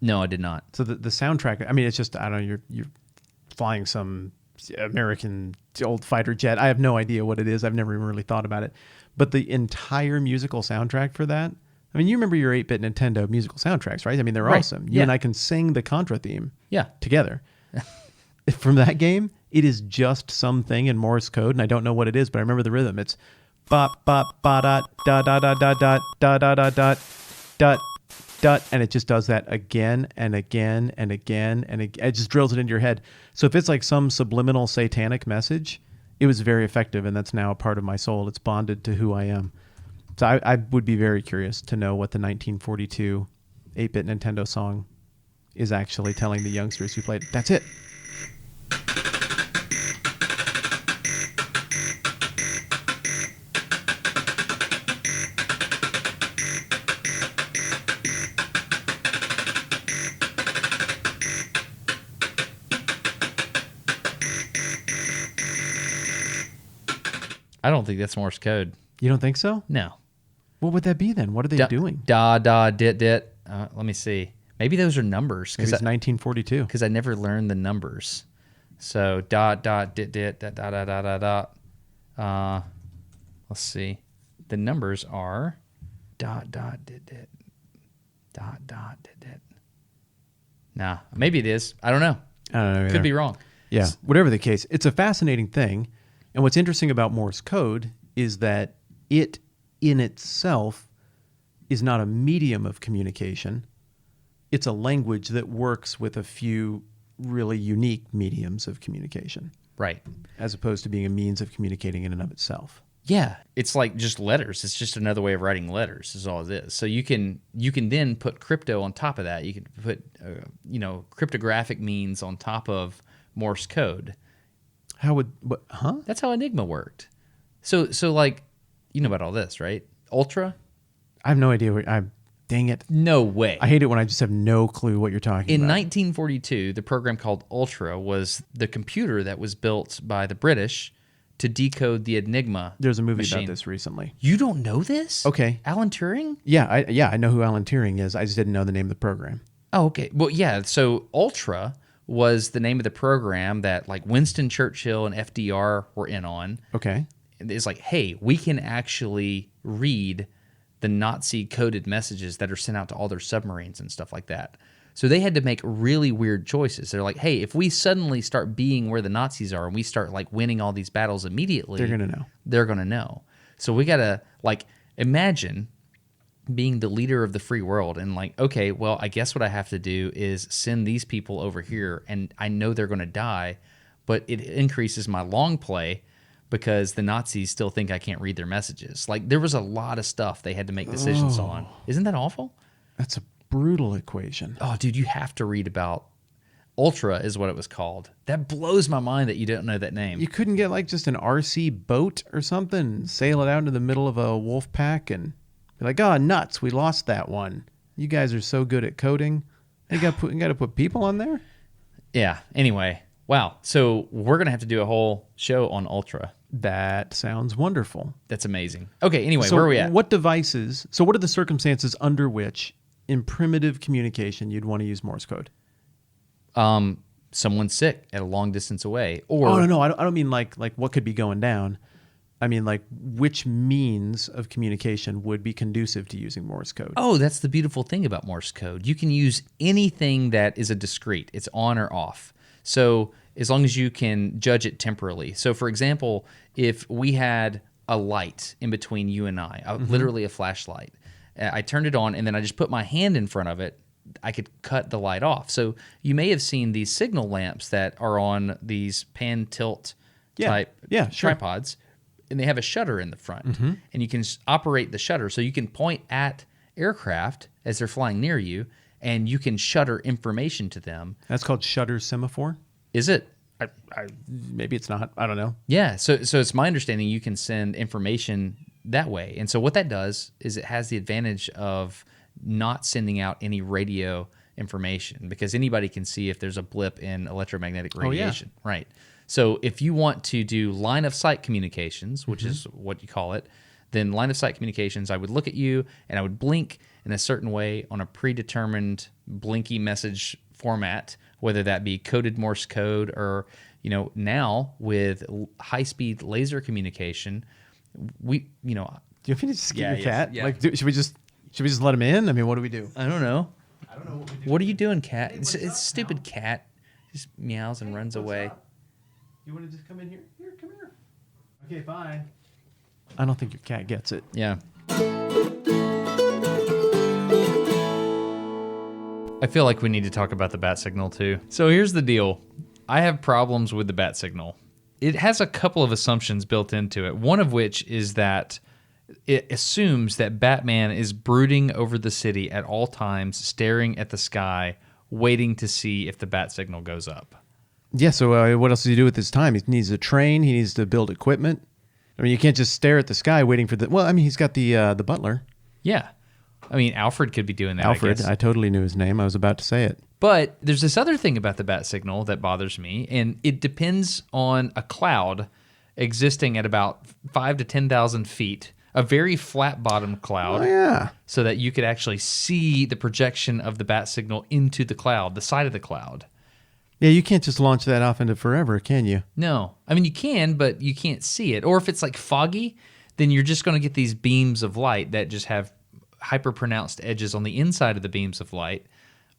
no, I did not. So the soundtrack, I mean, it's just, I don't know, you're flying some American old fighter jet. I have no idea what it is. I've never even really thought about it. But the entire musical soundtrack for that, I mean, you remember your 8-bit Nintendo musical soundtracks, right? I mean, they're Right. awesome. You Yeah. and I can sing the Contra theme Yeah. together. From that game, it is just something in Morse code, and I don't know what it is, but I remember the rhythm. It's bop, bop, ba dot, da da da da dot, da da da dot, dot, dot, and it just does that again and again and again, and it just drills it into your head. So if it's like some subliminal satanic message, it was very effective, and that's now a part of my soul. It's bonded to who I am. So I would be very curious to know what the 1942 8-bit Nintendo song is actually telling the youngsters who played it. That's it. I don't think that's Morse code. You don't think so? No. What would that be then? What are they doing? Da, da, dit, dit. Let me see. Maybe those are numbers. Maybe it's 1942. Because I never learned the numbers. So dot, dot, dit, dit, da, da, da, da, da, dot. Let's see. The numbers are dot, dot, dit, dit. Dot, dot, dit, dit. Nah, maybe it is. I don't know. I don't know. either. Could be wrong. Yeah, whatever the case, it's a fascinating thing. And what's interesting about Morse code is that it in itself is not a medium of communication. It's a language that works with a few really unique mediums of communication, Right. as opposed to being a means of communicating in and of itself. Yeah, it's like just letters. It's just another way of writing letters is all it is. So you can then put crypto on top of that. You can put cryptographic means on top of Morse code. How would what? Huh? That's how Enigma worked. So like, you know about all this, right? Ultra? I have no idea. Dang it! No way. I hate it when I just have no clue what you're talking In about. 1942, the program called Ultra was the computer that was built by the British to decode the Enigma. There's a movie machine. about this recently. You don't know this? Okay. Alan Turing? Yeah, I know who Alan Turing is. I just didn't know the name of the program. Oh, okay. Well, yeah. So Ultra was the name of the program that like Winston Churchill and FDR were in on. Okay. It's like, hey, we can actually read the Nazi coded messages that are sent out to all their submarines and stuff like that. So they had to make really weird choices. They're like, hey, if we suddenly start being where the Nazis are and we start like winning all these battles immediately, They're going to know. They're going to know. So we got to like imagine being the leader of the free world and like, okay, well, I guess what I have to do is send these people over here and I know they're going to die, but it increases my long play because the Nazis still think I can't read their messages. Like there was a lot of stuff they had to make decisions on. Isn't that awful? That's a brutal equation. Oh, dude, you have to read about Ultra is what it was called. That blows my mind that you don't know that name. You couldn't get like just an RC boat or something, sail it out into the middle of a wolf pack and be like, oh, nuts, we lost that one. You guys are so good at coding. You got to put people on there? Yeah, anyway. Wow. So we're going to have to do a whole show on Ultra. That sounds wonderful. That's amazing. Okay, anyway, So where are we at? what devices, so what are the circumstances under which in primitive communication you'd want to use Morse code? Someone's sick at a long distance away. Or Oh, no, I don't mean like what could be going down. I mean like which means of communication would be conducive to using Morse code. Oh, that's the beautiful thing about Morse code. You can use anything that is a discrete. It's on or off. So as long as you can judge it temporally. So for example, if we had a light in between you and I, literally a flashlight, I turned it on and then I just put my hand in front of it, I could cut the light off. So you may have seen these signal lamps that are on these pan tilt type sure. tripods, and they have a shutter in the front, and you can operate the shutter. So you can point at aircraft as they're flying near you, and you can shutter information to them. That's called shutter semaphore? Is it? Maybe it's not. I don't know. Yeah. So it's my understanding you can send information that way. And so what that does is it has the advantage of not sending out any radio information because anybody can see if there's a blip in electromagnetic radiation. Oh, yeah. Right. So if you want to do line of sight communications, which is what you call it, then line of sight communications, I would look at you and I would blink in a certain way on a predetermined blinky message format, whether that be coded Morse code or, now with high-speed laser communication, do you want me to just get your cat? Yeah. Like, should we just let him in? I mean, what do we do? I don't know. I don't know what we do. What are you doing, cat? It's a stupid cat. Just meows and runs away. Up? You want to just come in here? Here, come here. Okay, bye. I don't think your cat gets it. Yeah. I feel like we need to talk about the bat signal too. So here's the deal. I have problems with the bat signal. It has a couple of assumptions built into it. One of which is that it assumes that Batman is brooding over the city at all times, staring at the sky, waiting to see if the bat signal goes up. Yeah, so what else does he do with his time? He needs to train. He needs to build equipment. I mean, you can't just stare at the sky waiting for the... Well, I mean, he's got the butler. Yeah. I mean, Alfred could be doing that, Alfred, I guess. I totally knew his name. I was about to say it. But there's this other thing about the bat signal that bothers me, and it depends on a cloud existing at about 5 to 10,000 feet, a very flat-bottomed cloud, Oh, yeah. so that you could actually see the projection of the bat signal into the cloud, the side of the cloud. Yeah, you can't just launch that off into forever, can you? No. I mean, you can, but you can't see it. Or if it's like foggy, then you're just going to get these beams of light that just have hyper-pronounced edges on the inside of the beams of light.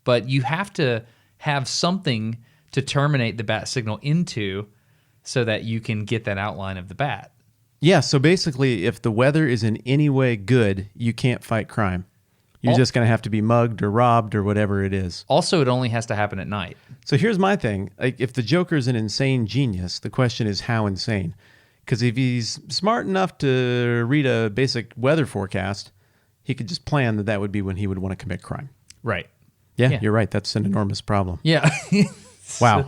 But you have to have something to terminate the bat signal into so that you can get that outline of the bat. Yeah, so basically, if the weather is in any way good, you can't fight crime. You're just going to have to be mugged or robbed or whatever it is. Also, it only has to happen at night. So here's my thing. Like, if the Joker's an insane genius, the question is how insane. Because if he's smart enough to read a basic weather forecast, he could just plan that would be when he would want to commit crime. Right. Yeah, you're right. That's an enormous problem. Yeah. Wow.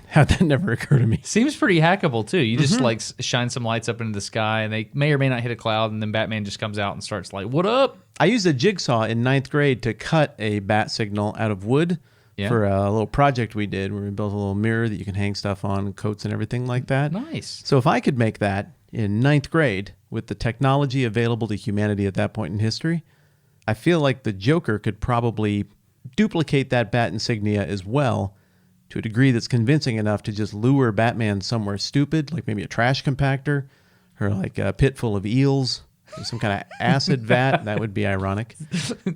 How'd that never occur to me? Seems pretty hackable, too. You just like shine some lights up into the sky, and they may or may not hit a cloud, and then Batman just comes out and starts like, what up? I used a jigsaw in 9th grade to cut a bat signal out of wood for a little project we did where we built a little mirror that you can hang stuff on, coats and everything like that. Nice. So if I could make that in 9th grade with the technology available to humanity at that point in history, I feel like the Joker could probably duplicate that bat insignia as well to a degree that's convincing enough to just lure Batman somewhere stupid, like maybe a trash compactor or like a pit full of eels or some kind of acid vat. That would be ironic.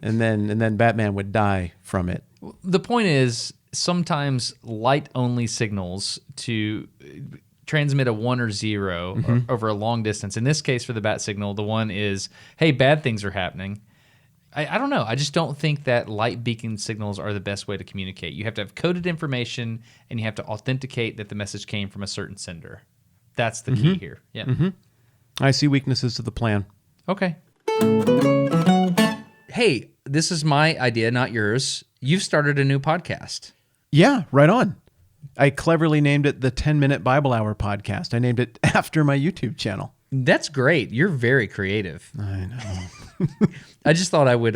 And then Batman would die from it. The point is, sometimes light-only signals to transmit a 1 or 0 over a long distance. In this case, for the bat signal, the one is, hey, bad things are happening. I don't know. I just don't think that light beacon signals are the best way to communicate. You have to have coded information, and you have to authenticate that the message came from a certain sender. That's the key here. Yeah. I see weaknesses to the plan. Okay. Hey, this is my idea, not yours. You've started a new podcast. Yeah, right on. I cleverly named it the 10-Minute Bible Hour Podcast. I named it after my YouTube channel. That's great. You're very creative. I know. I just thought I would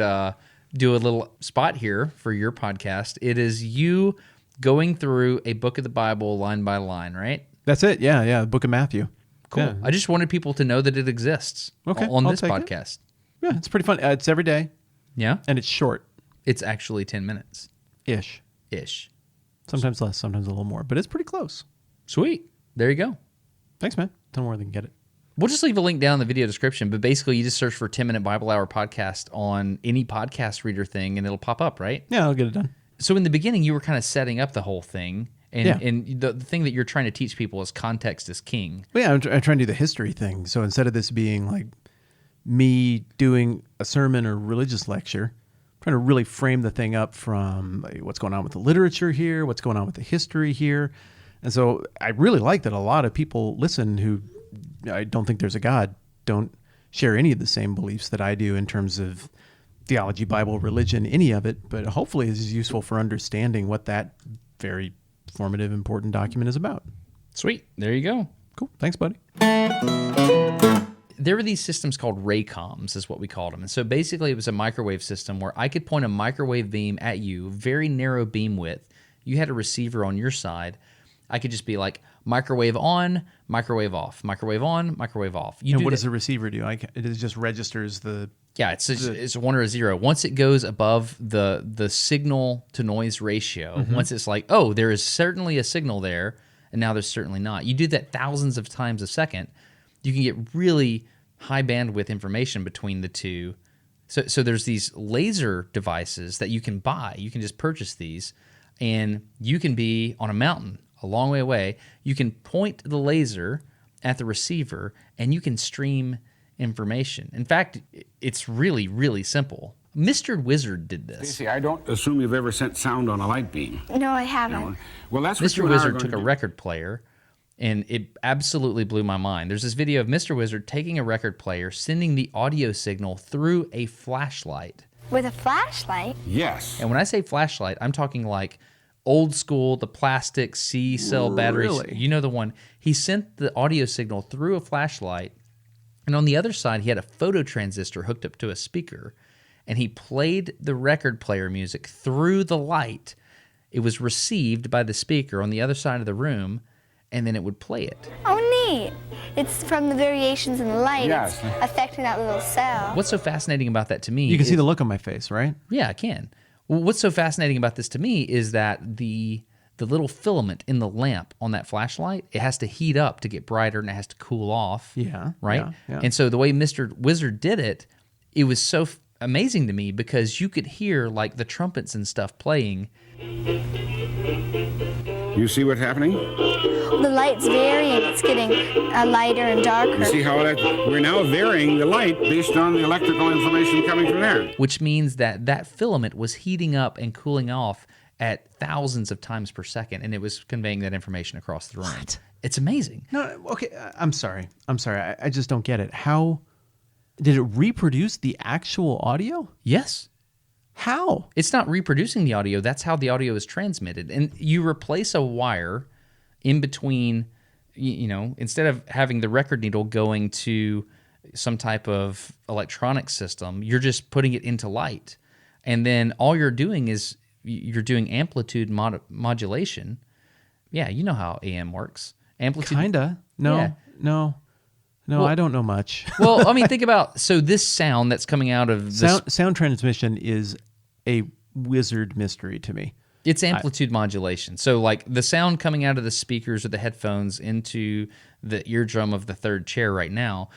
do a little spot here for your podcast. It is you going through a book of the Bible line by line, right? That's it. Yeah. The Book of Matthew. Cool. Yeah. I just wanted people to know that it exists on I'll this take podcast. Yeah, it's pretty fun. It's every day, Yeah? and it's short. It's actually 10 minutes. Ish. Sometimes less, sometimes a little more, but it's pretty close. Sweet. There you go. Thanks, man. Tell them where they can get it. We'll just leave a link down in the video description, but basically you just search for 10-Minute Bible Hour Podcast on any podcast reader thing, and it'll pop up, right? Yeah, I'll get it done. So in the beginning, you were kind of setting up the whole thing, and, Yeah. and the thing that you're trying to teach people is context is king. Well, yeah, I'm trying to do the history thing. So instead of this being like me doing a sermon or religious lecture, I'm trying to really frame the thing up from like, what's going on with the literature here, what's going on with the history here. And so I really like that a lot of people listen who I don't think there's a God, don't share any of the same beliefs that I do in terms of theology, Bible, religion, any of it, but hopefully it's useful for understanding what that very formative, important document is about. Sweet. There you go. Cool. Thanks, buddy. There were these systems called Raycoms, is what we called them. And so basically it was a microwave system where I could point a microwave beam at you, very narrow beam width. You had a receiver on your side. I could just be like, microwave on, microwave off, microwave on, microwave off. And what does the receiver do? It just registers the... Yeah, it's a 1 or a 0. Once it goes above the signal to noise ratio, once it's like, oh, there is certainly a signal there, and now there's certainly not. You do that thousands of times a second, you can get really high bandwidth information between the two. So there's these laser devices that you can buy. You can just purchase these, and you can be on a mountain a long way away. You can point the laser at the receiver, and you can stream information. In fact, it's really, really simple. Mr. Wizard did this. Stacey, I don't assume you've ever sent sound on a light beam. No, I haven't. Well, that's what Mr. you and I are Wizard going took to a do. record player, and it absolutely blew my mind. There's this video of Mr. Wizard taking a record player, sending the audio signal through a flashlight. With a flashlight? Yes. And when I say flashlight, I'm talking like old school, the plastic C-cell batteries. Really? You know the one. He sent the audio signal through a flashlight, and on the other side, he had a photo transistor hooked up to a speaker, and he played the record player music through the light. It was received by the speaker on the other side of the room, and then it would play it. Oh, neat. It's from the variations in the light. Yes. It's affecting that little cell. What's so fascinating about that to me You can is, see the look on my face, right? Yeah, I can. Well, what's so fascinating about this to me is that the little filament in the lamp on that flashlight, it has to heat up to get brighter, and it has to cool off. Yeah, Right? yeah. And so the way Mr. Wizard did it, it was so amazing to me because you could hear like the trumpets and stuff playing. You see what's happening? The light's varying. It's getting lighter and darker. You see how we're now varying the light based on the electrical information coming from there. Which means that filament was heating up and cooling off at thousands of times per second, and it was conveying that information across the room. What? It's amazing. No, okay. I'm sorry. I just don't get it. How did it reproduce the actual audio? Yes. How? It's not reproducing the audio. That's how the audio is transmitted. And you replace a wire in between, instead of having the record needle going to some type of electronic system, you're just putting it into light. And then all you're doing is you're doing amplitude modulation. Yeah, you know how AM works. Amplitude. Kinda. No, Yeah. no, Well- I don't know much. Well, I mean, think about, so this sound that's coming out of this. Sound transmission is a wizard mystery to me. It's amplitude modulation. So like the sound coming out of the speakers or the headphones into the eardrum of the third chair right now,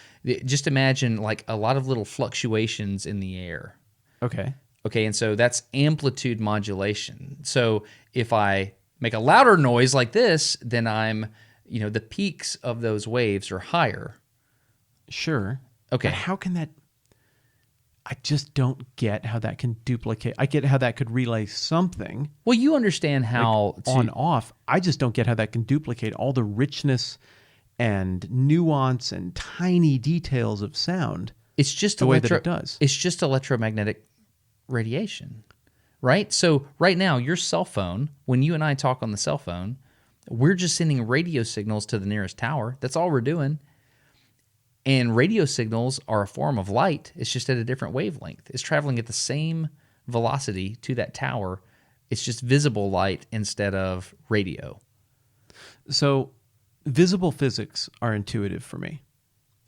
just imagine like a lot of little fluctuations in the air. Okay. Okay, and so that's amplitude modulation. So if I make a louder noise like this, then the peaks of those waves are higher. Sure. Okay. But how can that... I just don't get how that can duplicate. I get how that could relay something. Well, you understand how on off. I just don't get how that can duplicate all the richness and nuance and tiny details of sound. It's just the way that it does. It's just electromagnetic radiation, right? So right now, your cell phone, when you and I talk on the cell phone, we're just sending radio signals to the nearest tower. That's all we're doing. And radio signals are a form of light. It's just at a different wavelength. It's traveling at the same velocity to that tower. It's just visible light instead of radio. So visible physics are intuitive for me.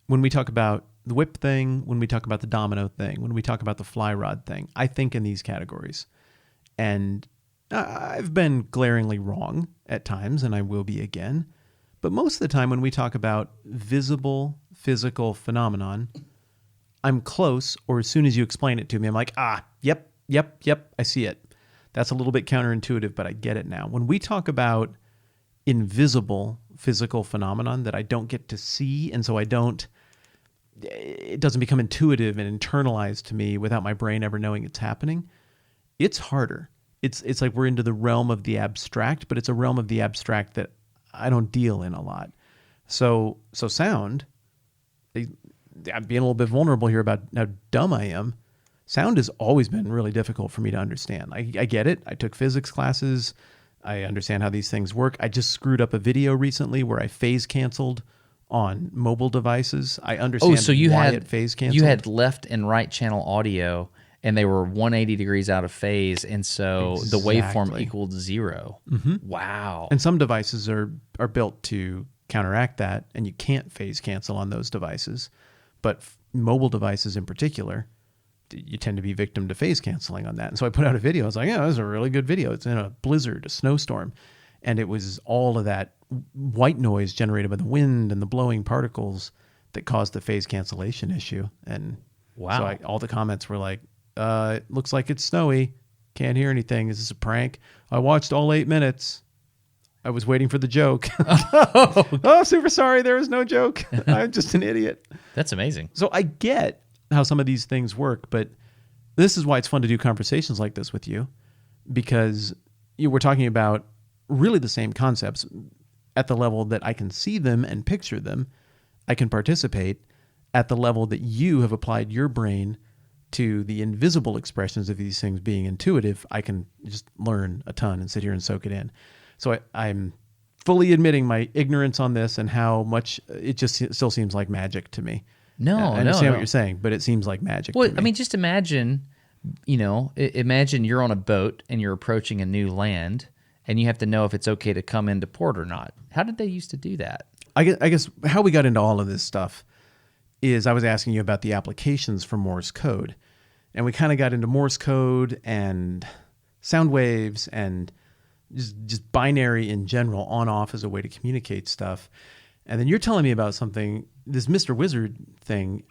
When we talk about the whip thing, when we talk about the domino thing, when we talk about the fly rod thing, I think in these categories. And I've been glaringly wrong at times, and I will be again. But most of the time when we talk about visible physical phenomenon, I'm close, or as soon as you explain it to me, I'm like, yep, I see it. That's a little bit counterintuitive, but I get it now. When we talk about invisible physical phenomenon that I don't get to see, and so it doesn't become intuitive and internalized to me without my brain ever knowing it's happening, it's harder. It's like we're into the realm of the abstract, but it's a realm of the abstract that I don't deal in a lot. So sound, I'm being a little bit vulnerable here about how dumb I am. Sound has always been really difficult for me to understand. I get it. I took physics classes. I understand how these things work. I just screwed up a video recently where I phase canceled on mobile devices. I understand why it phase canceled. You had left and right channel audio, and they were 180 degrees out of phase, and so the waveform equaled 0. Mm-hmm. Wow. And some devices are built to counteract that, and you can't phase cancel on those devices. But mobile devices in particular, you tend to be victim to phase canceling on that. And so I put out a video. I was like, this is a really good video. It's in a blizzard, a snowstorm. And it was all of that white noise generated by the wind and the blowing particles that caused the phase cancellation issue. And wow. So all the comments were like, it looks like it's snowy. Can't hear anything. Is this a prank? I watched all 8 minutes. I was waiting for the joke. Oh, super sorry. There was no joke. I'm just an idiot. That's amazing. So I get how some of these things work, but this is why it's fun to do conversations like this with you, because we're talking about really the same concepts at the level that I can see them and picture them. I can participate at the level that you have applied your brain to the invisible expressions of these things being intuitive. I can just learn a ton and sit here and soak it in. So I'm fully admitting my ignorance on this and how much it just still seems like magic to me. I understand what you're saying, but it seems like magic to me. I mean, just imagine, imagine you're on a boat and you're approaching a new land and you have to know if it's okay to come into port or not. How did they used to do that? I guess how we got into all of this stuff is I was asking you about the applications for Morse code. And we kind of got into Morse code and sound waves and just binary in general, on-off as a way to communicate stuff. And then you're telling me about something, this Mr. Wizard thing,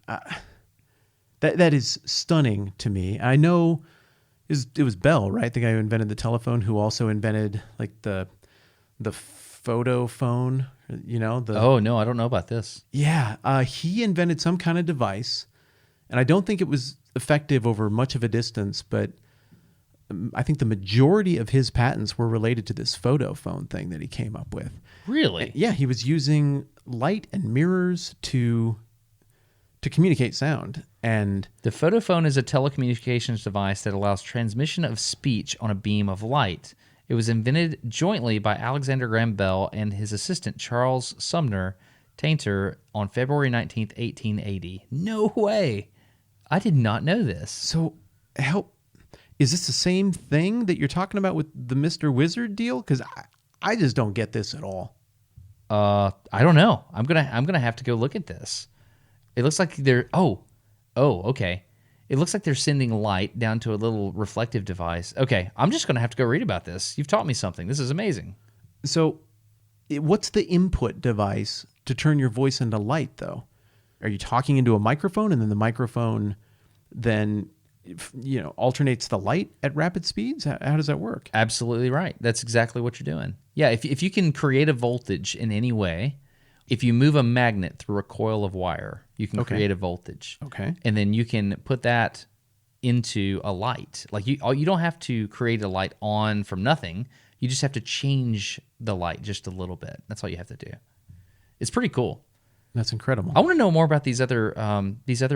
that is stunning to me. I know it was Bell, right? The guy who invented the telephone, who also invented like the Photophone, Oh, no, I don't know about this. Yeah, he invented some kind of device, and I don't think it was effective over much of a distance, but I think the majority of his patents were related to this Photophone thing that he came up with. Really? Yeah, he was using light and mirrors to communicate sound. And the Photophone is a telecommunications device that allows transmission of speech on a beam of light. It was invented jointly by Alexander Graham Bell and his assistant Charles Sumner Tainter on February 19th, 1880. No way. I did not know this. So, is this the same thing that you're talking about with the Mr. Wizard deal? Because I just don't get this at all. I don't know. I'm gonna have to go look at this. It looks like they're okay. It looks like they're sending light down to a little reflective device. Okay, I'm just going to have to go read about this. You've taught me something. This is amazing. So what's the input device to turn your voice into light, though? Are you talking into a microphone, and then the microphone then alternates the light at rapid speeds? How does that work? Absolutely right. That's exactly what you're doing. Yeah, if you can create a voltage in any way, if you move a magnet through a coil of wire, you can create a voltage. Okay. And then you can put that into a light. Like you don't have to create a light on from nothing. You just have to change the light just a little bit. That's all you have to do. It's pretty cool. That's incredible. I want to know more about these other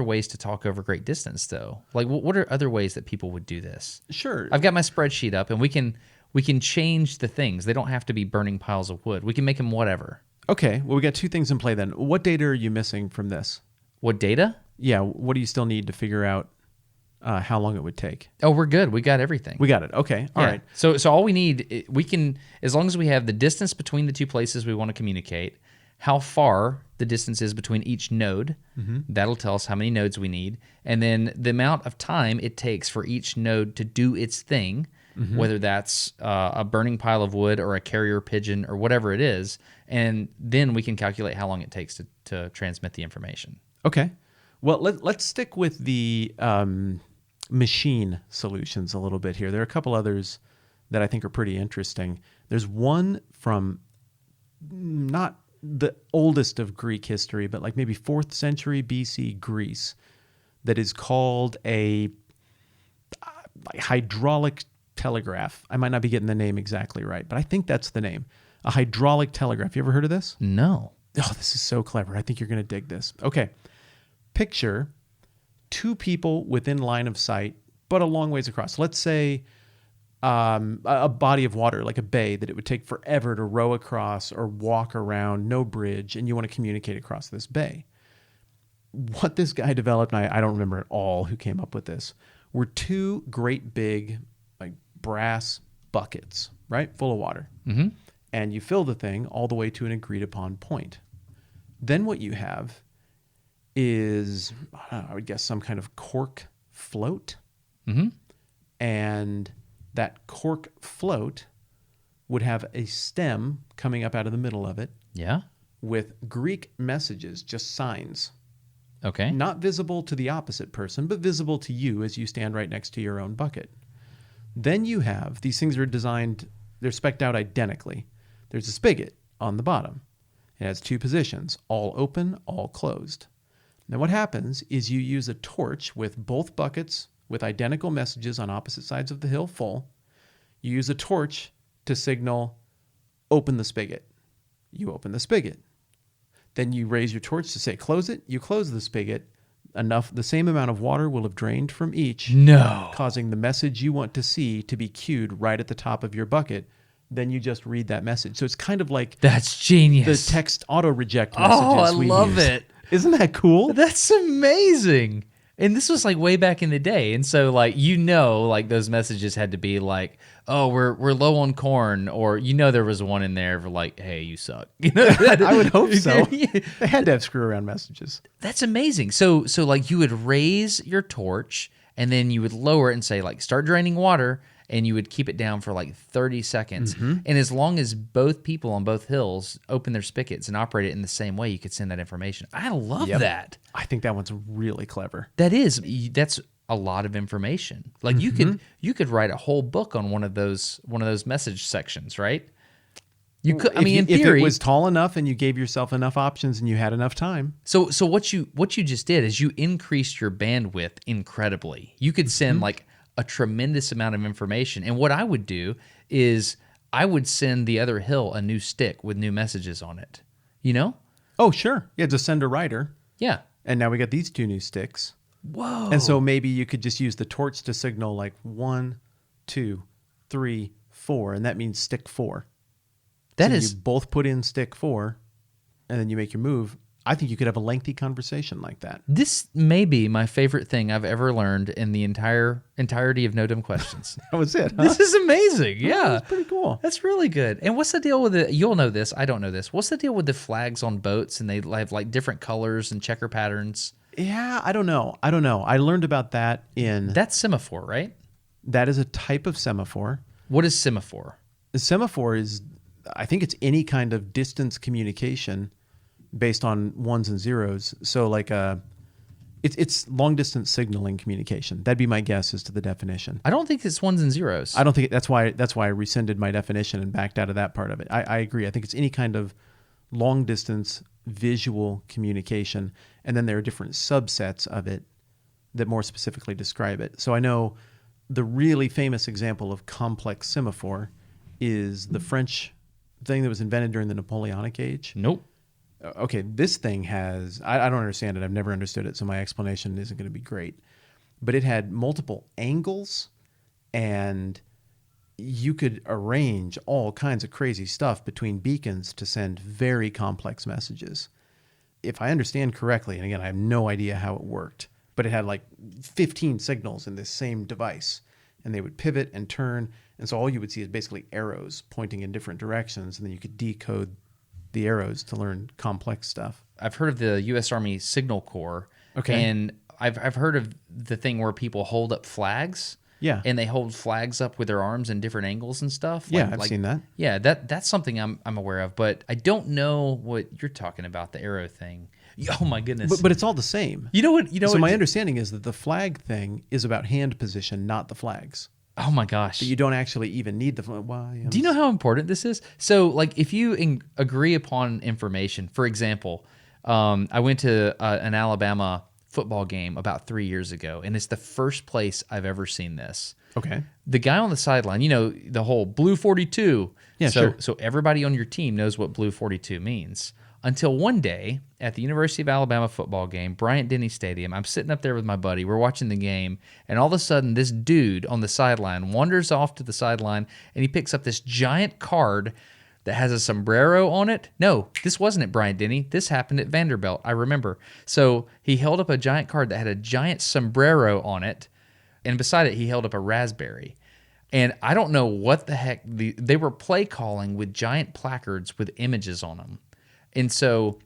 ways to talk over great distance, though. Like, what are other ways that people would do this? Sure. I've got my spreadsheet up, and we can change the things. They don't have to be burning piles of wood. We can make them whatever. Okay. Well, we got two things in play then. What data are you missing from this? What data? Yeah. What do you still need to figure out how long it would take? Oh, we're good. We got everything. We got it. Okay. All right. So all we need, we can, as long as we have the distance between the two places we want to communicate, how far the distance is between each node, that'll tell us how many nodes we need, and then the amount of time it takes for each node to do its thing, whether that's a burning pile of wood or a carrier pigeon or whatever it is, and then we can calculate how long it takes to transmit the information. Okay. Well, let's stick with the machine solutions a little bit here. There are a couple others that I think are pretty interesting. There's one from not the oldest of Greek history, but like maybe 4th century BC Greece, that is called a hydraulic telegraph. I might not be getting the name exactly right, but I think that's the name. A hydraulic telegraph. You ever heard of this? No. Oh, this is so clever. I think you're going to dig this. Okay. Picture two people within line of sight, but a long ways across. Let's say a body of water, like a bay, that it would take forever to row across or walk around, no bridge, and you want to communicate across this bay. What this guy developed, and I don't remember at all who came up with this, were two great big like brass buckets, right, full of water. Mm-hmm. And you fill the thing all the way to an agreed upon point. Then what you have is, I would guess, some kind of cork float. Mm-hmm. And that cork float would have a stem coming up out of the middle of it. Yeah. With Greek messages, just signs. Okay. Not visible to the opposite person, but visible to you as you stand right next to your own bucket. Then you have, these things are designed, they're spec'd out identically. There's a spigot on the bottom. It has two positions, all open, all closed. Now what happens is you use a torch with both buckets with identical messages on opposite sides of the hill full. You use a torch to signal, open the spigot. You open the spigot. Then you raise your torch to say, close it. You close the spigot. The same amount of water will have drained from each. No. Causing the message you want to see to be queued right at the top of your bucket. Then you just read that message. So it's kind of like that's genius. The text auto reject messages. Oh, I love it. Isn't that cool? That's amazing. And this was like way back in the day. And so like, like those messages had to be like, oh, we're low on corn, or there was one in there for like, hey, you suck. I would hope so. They had to have screw around messages. That's amazing. So like you would raise your torch and then you would lower it and say like, start draining water, and you would keep it down for like 30 seconds. Mm-hmm. And as long as both people on both hills open their spigots and operate it in the same way, you could send that information. I love that. I think that one's really clever. That's a lot of information. Like you could write a whole book on one of those message sections, right? You could. In theory, if it was tall enough and you gave yourself enough options and you had enough time. So what you just did is you increased your bandwidth incredibly. You could send like a tremendous amount of information. And what I would do is I would send the other hill a new stick with new messages on it. Oh, sure. Yeah, just send a writer. Yeah. And now we got these two new sticks. Whoa. And so maybe you could just use the torch to signal like 1, 2, 3, 4, and that means stick 4. You both put in stick 4, and then you make your move. I think you could have a lengthy conversation like that. This may be my favorite thing I've ever learned in the entirety of No Dumb Questions. That was it, huh? This is amazing. Yeah. That's pretty cool. That's really good. And what's the deal with it? You'll know this. I don't know this. What's the deal with the flags on boats, and they have like different colors and checker patterns? Yeah, I don't know. I learned about that in... That's semaphore, right? That is a type of semaphore. What is semaphore? The semaphore is, I think it's any kind of distance communication based on ones and zeros. So like it's long distance signaling communication. That'd be my guess as to the definition. I don't think it's ones and zeros. I don't think that's why I rescinded my definition and backed out of that part of it. I agree. I think it's any kind of long distance visual communication, and then there are different subsets of it that more specifically describe it. So I know the really famous example of complex semaphore is the French thing that was invented during the Napoleonic age. Nope. Okay, this thing has, I don't understand it. I've never understood it, so my explanation isn't going to be great. But it had multiple angles, and you could arrange all kinds of crazy stuff between beacons to send very complex messages. If I understand correctly, and again, I have no idea how it worked, but it had like 15 signals in this same device, and they would pivot and turn, and so all you would see is basically arrows pointing in different directions, and then you could decode the arrows to learn complex stuff. I've heard of the U.S. Army Signal Corps. Okay. And I've heard of the thing where people hold up flags. Yeah. And they hold flags up with their arms in different angles and stuff. Yeah, I've seen that. Yeah, that's something I'm aware of, but I don't know what you're talking about, the arrow thing. Oh my goodness. But it's all the same. You know what? So my understanding is that the flag thing is about hand position, not the flags. Oh my gosh. That you don't actually even need the flag. Why? Do you know how important this is? So, like, if you agree upon information, for example, I went to an Alabama football game about 3 years ago, and it's the first place I've ever seen this. Okay. The guy on the sideline, you know, the whole blue 42. Yeah, sure. So everybody on your team knows what blue 42 means. Until one day at the University of Alabama football game, Bryant-Denny Stadium, I'm sitting up there with my buddy. We're watching the game, and all of a sudden, this dude on the sideline wanders off to the sideline, and he picks up this giant card that has a sombrero on it. No, this wasn't at Bryant-Denny. This happened at Vanderbilt, I remember. So he held up a giant card that had a giant sombrero on it, and beside it, he held up a raspberry. And I don't know what the heck. They were play calling with giant placards with images on them. And so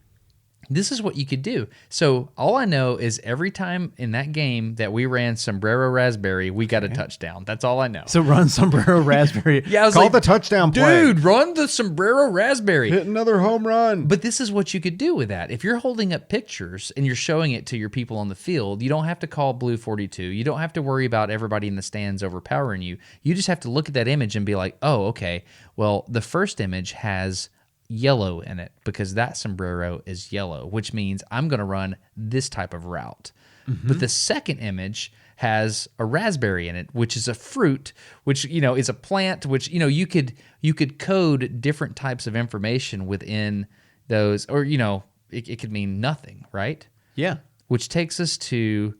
this is what you could do. So all I know is every time in that game that we ran sombrero raspberry, we got a touchdown. That's all I know. So run sombrero raspberry. Yeah, I was Call like, the touchdown play. dude, run the sombrero raspberry. Hit another home run. But this is what you could do with that. If you're holding up pictures and you're showing it to your people on the field, you don't have to call blue 42. You don't have to worry about everybody in the stands overpowering you. You just have to look at that image and be like, oh, okay, well, the first image has yellow in it because that sombrero is yellow, which means I'm going to run this type of route. Mm-hmm. But the second image has a raspberry in it, which is a fruit, which, you know, is a plant, which, you know, you could code different types of information within those, or, you know, it could mean nothing, right? Yeah. Which takes us to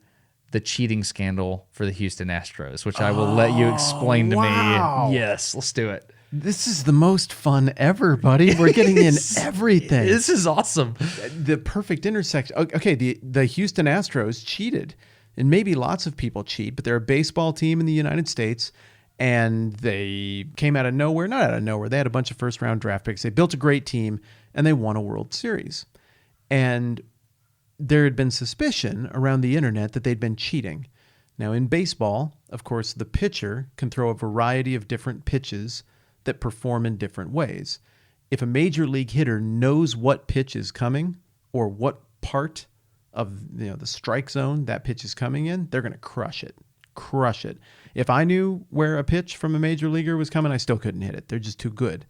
the cheating scandal for the Houston Astros, which I will let you explain to me. Yes, let's do it. This is the most fun ever, buddy. We're getting in everything. This is awesome. The perfect intersection. Okay, the Houston Astros cheated, and maybe lots of people cheat, but they're a baseball team in the United States, and they came out of nowhere. Not out of nowhere. They had a bunch of first-round draft picks. They built a great team, and they won a World Series. And there had been suspicion around the internet that they'd been cheating. Now, in baseball, of course, the pitcher can throw a variety of different pitches that perform in different ways. If a major league hitter knows what pitch is coming or what part of the strike zone that pitch is coming in, they're going to crush it. Crush it. If I knew where a pitch from a major leaguer was coming, I still couldn't hit it. They're just too good.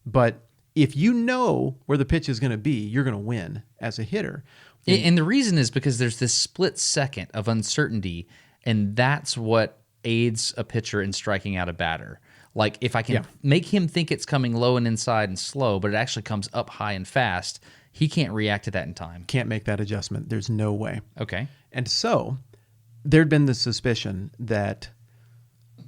But if you know where the pitch is going to be, you're going to win as a hitter. And the reason is because there's this split second of uncertainty, and that's what aids a pitcher in striking out a batter. Like, if I can make him think it's coming low and inside and slow, but it actually comes up high and fast, he can't react to that in time. Can't make that adjustment. There's no way. Okay. And so there'd been the suspicion that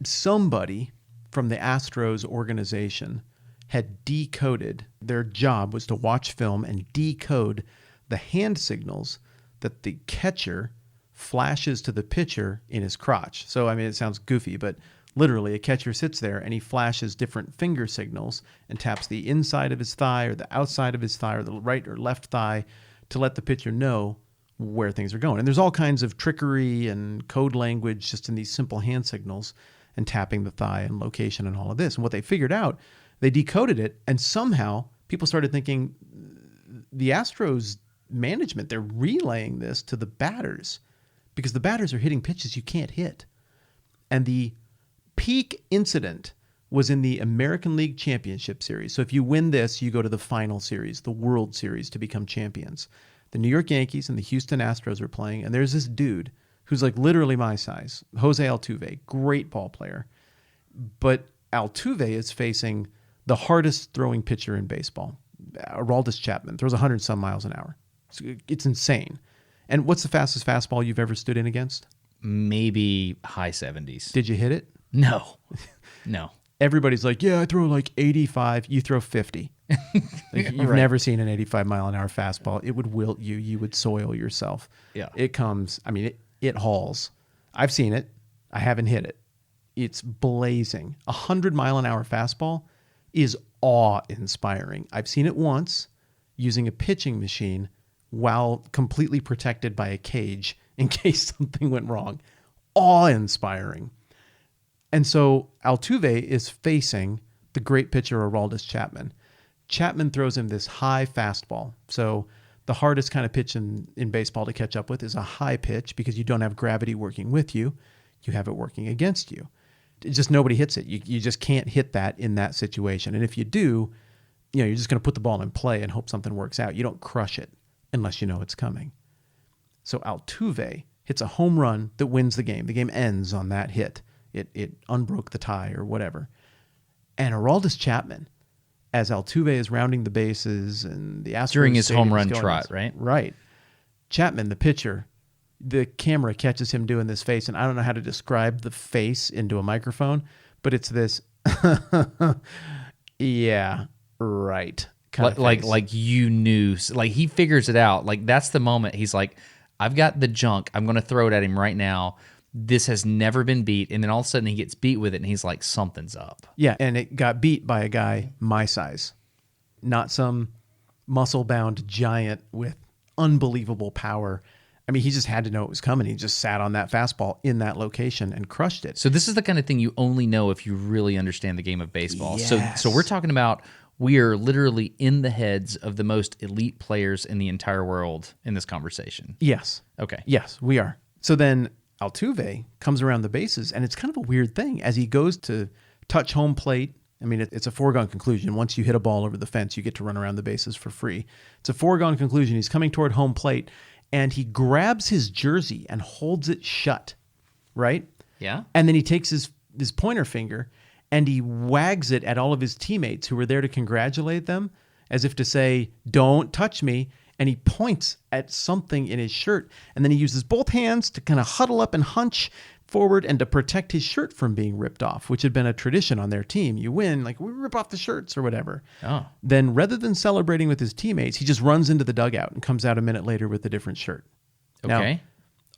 somebody from the Astros organization had decoded. Their job was to watch film and decode the hand signals that the catcher flashes to the pitcher in his crotch. So, I mean, it sounds goofy, but literally, a catcher sits there and he flashes different finger signals and taps the inside of his thigh or the outside of his thigh or the right or left thigh to let the pitcher know where things are going. And there's all kinds of trickery and code language just in these simple hand signals and tapping the thigh and location and all of this. And what they figured out, they decoded it, and somehow people started thinking the Astros management, they're relaying this to the batters because the batters are hitting pitches you can't hit. And the peak incident was in the American League Championship Series. So if you win this, you go to the final series, the World Series, to become champions. The New York Yankees and the Houston Astros are playing, and there's this dude who's like literally my size, Jose Altuve, great ball player. But Altuve is facing the hardest throwing pitcher in baseball. Aroldis Chapman throws 100 some miles an hour. It's insane. And what's the fastest fastball you've ever stood in against? Maybe high 70s. Did you hit it? No. No. Everybody's like, yeah, I throw like 85. You throw 50. You've never seen an 85 mile an hour fastball. It would wilt you. You would soil yourself. Yeah. It comes, I mean, it hauls. I've seen it. I haven't hit it. It's blazing. 100 mile an hour fastball is awe-inspiring. I've seen it once using a pitching machine while completely protected by a cage in case something went wrong. Awe-inspiring. And so Altuve is facing the great pitcher Aroldis Chapman. Chapman throws him this high fastball. So the hardest kind of pitch in baseball to catch up with is a high pitch because you don't have gravity working with you. You have it working against you. Just nobody hits it. You just can't hit that in that situation. And if you do, you're just going to put the ball in play and hope something works out. You don't crush it unless you know it's coming. So Altuve hits a home run that wins the game. The game ends on that hit. It unbroke the tie or whatever. And Aroldis Chapman, as Altuve is rounding the bases and the Astros during his home run going, trot, right? Right. Chapman, the pitcher, the camera catches him doing this face, and I don't know how to describe the face into a microphone, but it's this, yeah, right. Like you knew, like he figures it out. Like that's the moment he's like, I've got the junk. I'm going to throw it at him right now. This has never been beat. And then all of a sudden he gets beat with it and he's like, something's up. Yeah. And it got beat by a guy my size, not some muscle-bound giant with unbelievable power. I mean, he just had to know it was coming. He just sat on that fastball in that location and crushed it. So this is the kind of thing you only know if you really understand the game of baseball. Yes. So we're talking about, we are literally in the heads of the most elite players in the entire world in this conversation. Yes. Okay. Yes, we are. So then Altuve comes around the bases, and it's kind of a weird thing. As he goes to touch home plate, I mean, it's a foregone conclusion. Once you hit a ball over the fence, you get to run around the bases for free. It's a foregone conclusion. He's coming toward home plate, and he grabs his jersey and holds it shut, right? Yeah. And then he takes his pointer finger and he wags it at all of his teammates who were there to congratulate them, as if to say, don't touch me. And he points at something in his shirt. And then he uses both hands to kind of huddle up and hunch forward and to protect his shirt from being ripped off, which had been a tradition on their team. You win, like we rip off the shirts or whatever. Oh. Then rather than celebrating with his teammates, he just runs into the dugout and comes out a minute later with a different shirt. Okay. Now,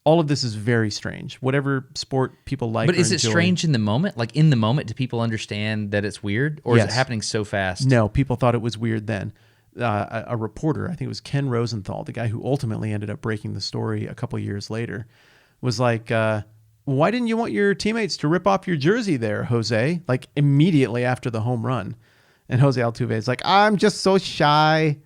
all of this is very strange. Whatever sport people like, But is it enjoy, strange in the moment? Like in the moment, do people understand that it's weird? Or is it Yes. happening so fast? No, people thought it was weird then. A reporter, I think it was Ken Rosenthal, the guy who ultimately ended up breaking the story a couple years later, was like, why didn't you want your teammates to rip off your jersey there, Jose? Like immediately after the home run. And Jose Altuve is like, I'm just so shy.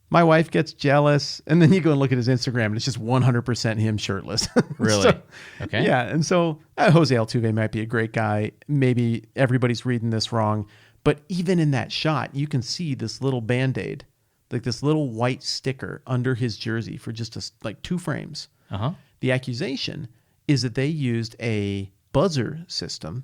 My wife gets jealous. And then you go and look at his Instagram and it's just 100% him shirtless. Really? So, Okay. Yeah. And so Jose Altuve might be a great guy. Maybe everybody's reading this wrong. But even in that shot, you can see this little Band-Aid, like this little white sticker under his jersey for just like 2 frames. Uh-huh. The accusation is that they used a buzzer system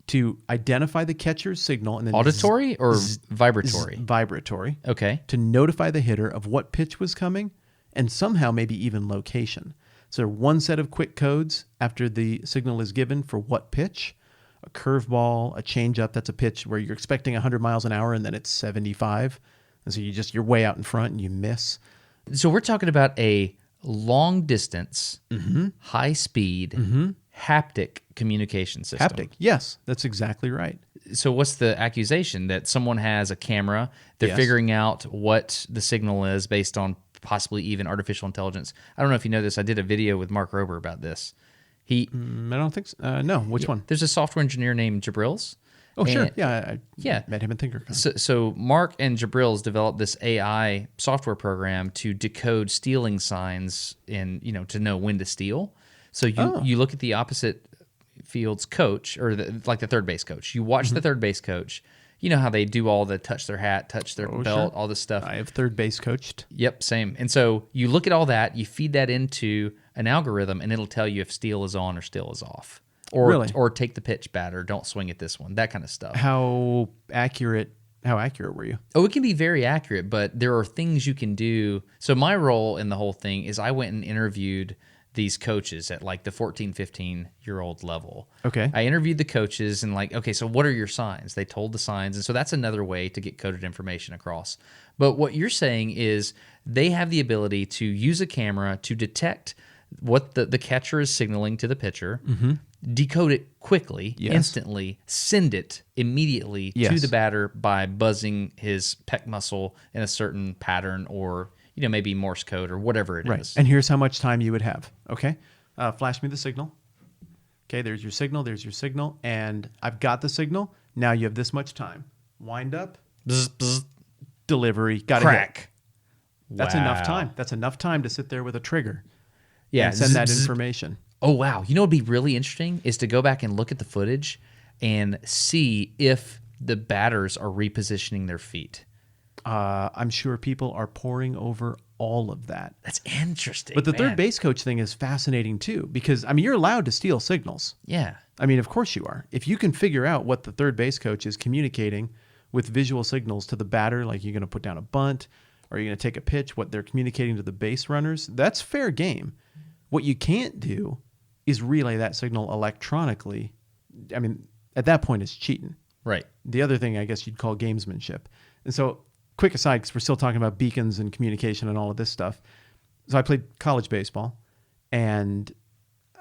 to identify the catcher's signal. And then Auditory or vibratory? Vibratory. Okay. To notify the hitter of what pitch was coming and somehow maybe even location. So one set of quick codes after the signal is given for what pitch, a curveball, a changeup, that's a pitch where you're expecting 100 miles an hour and then it's 75. And so you're way out in front and you miss. So we're talking about a long distance, high speed, haptic communication system. Haptic. Yes, that's exactly right. So what's the accusation? That someone has a camera, they're Yes. figuring out what the signal is based on possibly even artificial intelligence. I don't know if you know this. I did a video with Mark Rober about this. I don't think so. No, which one? There's a software engineer named Jabrils. Oh, sure. And- Yeah, Yeah. met him in ThinkerCon. So Mark and Jabrils developed this AI software program to decode stealing signs and, to know when to steal. So you look at the opposite field's coach, or the third base coach. You watch the third base coach. You know how they do all the touch their hat, touch their belt, sure. all this stuff. I have third base coached. Yep, same. And so you look at all that, you feed that into an algorithm, and it'll tell you if steal is on or steal is off. Or take the pitch batter, don't swing at this one, that kind of stuff. How accurate were you? Oh, it can be very accurate, but there are things you can do. So my role in the whole thing is I went and interviewed these coaches at like the 14, 15-year-old level. Okay. I interviewed the coaches and okay, so what are your signs? They told the signs. And so that's another way to get coded information across. But what you're saying is they have the ability to use a camera to detect what the catcher is signaling to the pitcher, decode it quickly, instantly, send it immediately to the batter by buzzing his pec muscle in a certain pattern, or maybe Morse code or whatever it is. And here's how much time you would have. Okay, flash me the signal. Okay, there's your signal, and I've got the signal. Now you have this much time. Wind up, Bzz, bzz, delivery, got to crack. That's Wow. enough time. That's enough time to sit there with a trigger. Yeah, and send that zzz, zzz. information. Oh, wow. You know what would be really interesting is to go back and look at the footage and see if the batters are repositioning their feet. I'm sure people are poring over all of that. That's interesting. But the man. third base coach thing is fascinating too, because you're allowed to steal signals. Yeah. Of course you are. If you can figure out what the third base coach is communicating with visual signals to the batter, like you're going to put down a bunt or you're going to take a pitch, what they're communicating to the base runners, that's fair game. What you can't do is relay that signal electronically. At that point, it's cheating. Right. The other thing I guess you'd call gamesmanship. And so, quick aside, because we're still talking about beacons and communication and all of this stuff. So I played college baseball, and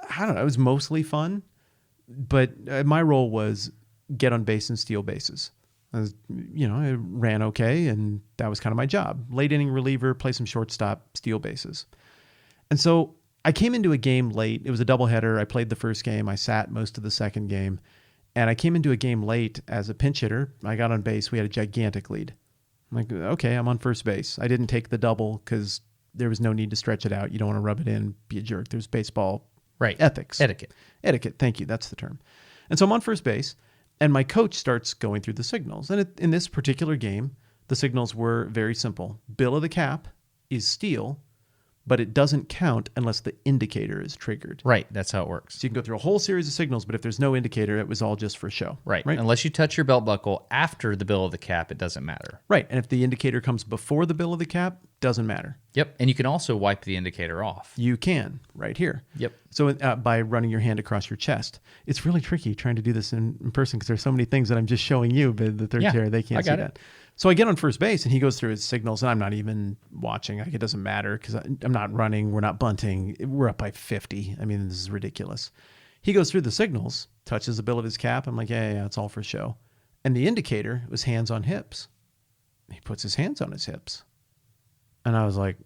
I don't know, it was mostly fun, but my role was get on base and steal bases. I ran okay, and that was kind of my job. Late inning reliever, play some shortstop, steal bases. And so I came into a game late. It was a doubleheader. I played the first game. I sat most of the second game. And I came into a game late as a pinch hitter. I got on base. We had a gigantic lead. I'm like, okay, I'm on first base. I didn't take the double because there was no need to stretch it out. You don't want to rub it in, be a jerk. There's baseball ethics. Etiquette, thank you. That's the term. And so I'm on first base, and my coach starts going through the signals. And in this particular game, the signals were very simple. Bill of the cap is steal, but it doesn't count unless the indicator is triggered. Right. That's how it works. So you can go through a whole series of signals, but if there's no indicator, it was all just for show. Right. Unless you touch your belt buckle after the bill of the cap, it doesn't matter. Right. And if the indicator comes before the bill of the cap, doesn't matter. Yep. And you can also wipe the indicator off. You can, right here. Yep. So by running your hand across your chest. It's really tricky trying to do this in person because there's so many things that I'm just showing you, but the third chair, they can't see that. So I get on first base, and he goes through his signals, and I'm not even watching. It doesn't matter because I'm not running. We're not bunting. We're up by 50. This is ridiculous. He goes through the signals, touches the bill of his cap. I'm like, yeah, it's all for show. And the indicator was hands on hips. He puts his hands on his hips. And I was like,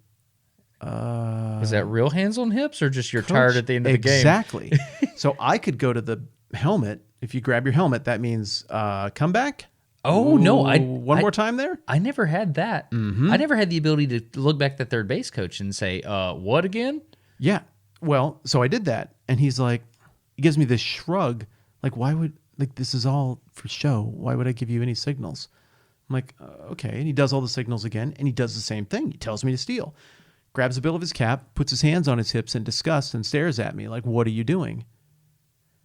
Was that real hands on hips, or just you're tired at the end of the game? Exactly. So I could go to the helmet. If you grab your helmet, that means come back. Oh, no. One more time there? I never had that. I never had the ability to look back at the third base coach and say, what again? Yeah. Well, so I did that. And he's like, he gives me this shrug. Like, why would, this is all for show. Why would I give you any signals? I'm like, okay. And he does all the signals again. And he does the same thing. He tells me to steal. Grabs the bill of his cap, puts his hands on his hips in disgust, and stares at me like, what are you doing?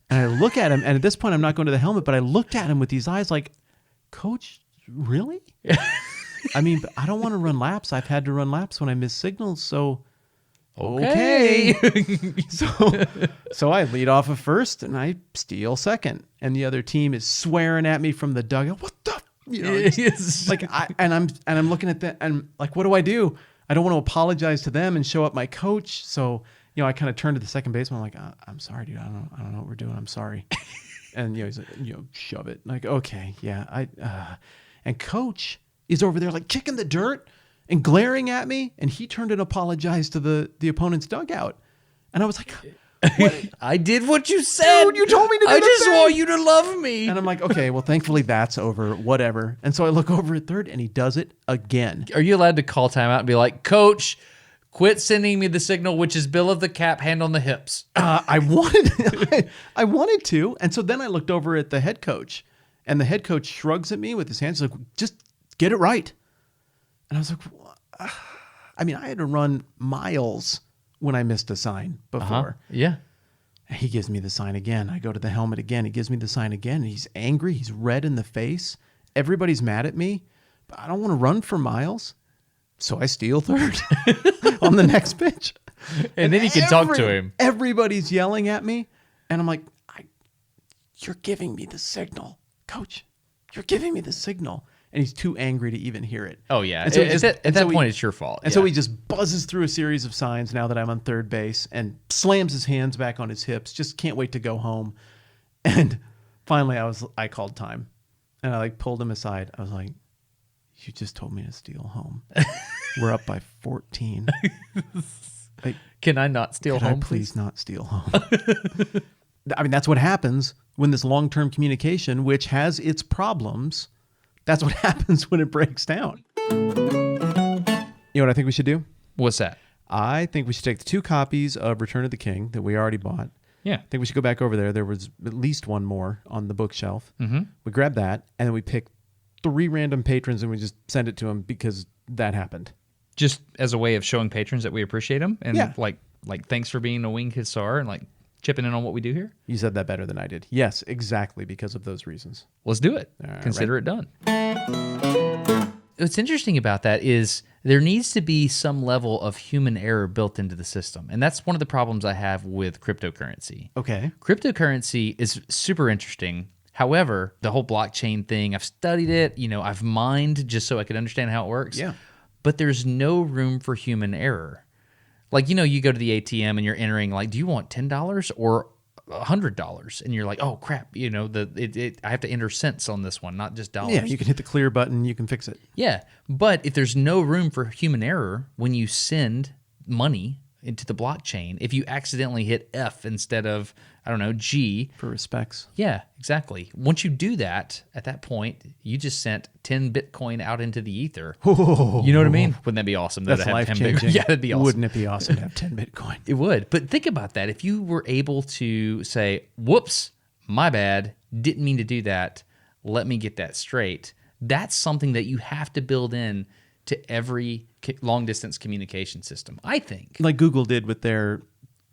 And I look at him. And at this point, I'm not going to the helmet, but I looked at him with these eyes like, Coach, really? I don't want to run laps. I've had to run laps when I miss signals, so okay. So I lead off of first and I steal second, and the other team is swearing at me from the dugout. What the? I'm looking at that and like, what do? I don't want to apologize to them and show up my coach. So I kind of turn to the second baseman. I'm like, I'm sorry, dude. I don't know what we're doing. I'm sorry. And he's like, shove it. Like, okay, yeah. And coach is over there like kicking the dirt. and glaring at me, and he turned and apologized to the opponent's dugout. And I was like, what? I did what you said. Dude, you told me to do I the just thing. want you to love me. And I'm like, okay, well, thankfully that's over, whatever. And so I look over at third, and he does it again. Are you allowed to call timeout and be like, Coach, quit sending me the signal, which is bill of the cap, hand on the hips? I wanted to. And so then I looked over at the head coach, and the head coach shrugs at me with his hands like, just get it right. And I was like, I mean, I had to run miles when I missed a sign before. Yeah. He gives me the sign again. I go to the helmet again. He gives me the sign again. And he's angry. He's red in the face. Everybody's mad at me. But I don't want to run for miles. So I steal third on the next pitch. And then you can talk to him. Everybody's yelling at me. And I'm like, you're giving me the signal, coach. You're giving me the signal. And he's too angry to even hear it. Oh, yeah. And so At that point, it's your fault. And so he just buzzes through a series of signs now that I'm on third base and slams his hands back on his hips. Just can't wait to go home. And finally, I called time. And I pulled him aside. I was like, you just told me to steal home. We're up by 14. Can I not steal home, please not steal home? I mean, that's what happens when this long-term communication, which has its problems, that's what happens when it breaks down. You know what I think we should do? What's that? I think we should take the 2 copies of Return of the King that we already bought. Yeah. I think we should go back over there. There was at least one more on the bookshelf. Mm-hmm. We grab that, and then we pick 3 random patrons, and we just send it to them because that happened. Just as a way of showing patrons that we appreciate them. And Yeah. like thanks for being a winged hussar and chipping in on what we do here. You said that better than I did. Yes, exactly because of those reasons. Let's do it. All right, Consider it done. What's interesting about that is there needs to be some level of human error built into the system. And that's one of the problems I have with cryptocurrency. Okay. Cryptocurrency is super interesting. However, the whole blockchain thing, I've studied it, I've mined just so I could understand how it works. Yeah. But there's no room for human error. You go to the ATM and you're entering, do you want $10 or $100? And you're like, oh crap, I have to enter cents on this one, not just dollars. Yeah, you can hit the clear button, you can fix it. Yeah, but if there's no room for human error when you send money into the blockchain, if you accidentally hit F instead of, G. For respects. Yeah, exactly. Once you do that, at that point, you just sent 10 Bitcoin out into the ether. Oh, you know what I mean? Wouldn't that be awesome? That's life-changing. Yeah, that'd be awesome. Wouldn't it be awesome to have 10 Bitcoin? It would. But think about that. If you were able to say, whoops, my bad, didn't mean to do that, let me get that straight. That's something that you have to build in to every long-distance communication system, I think. Like Google did with their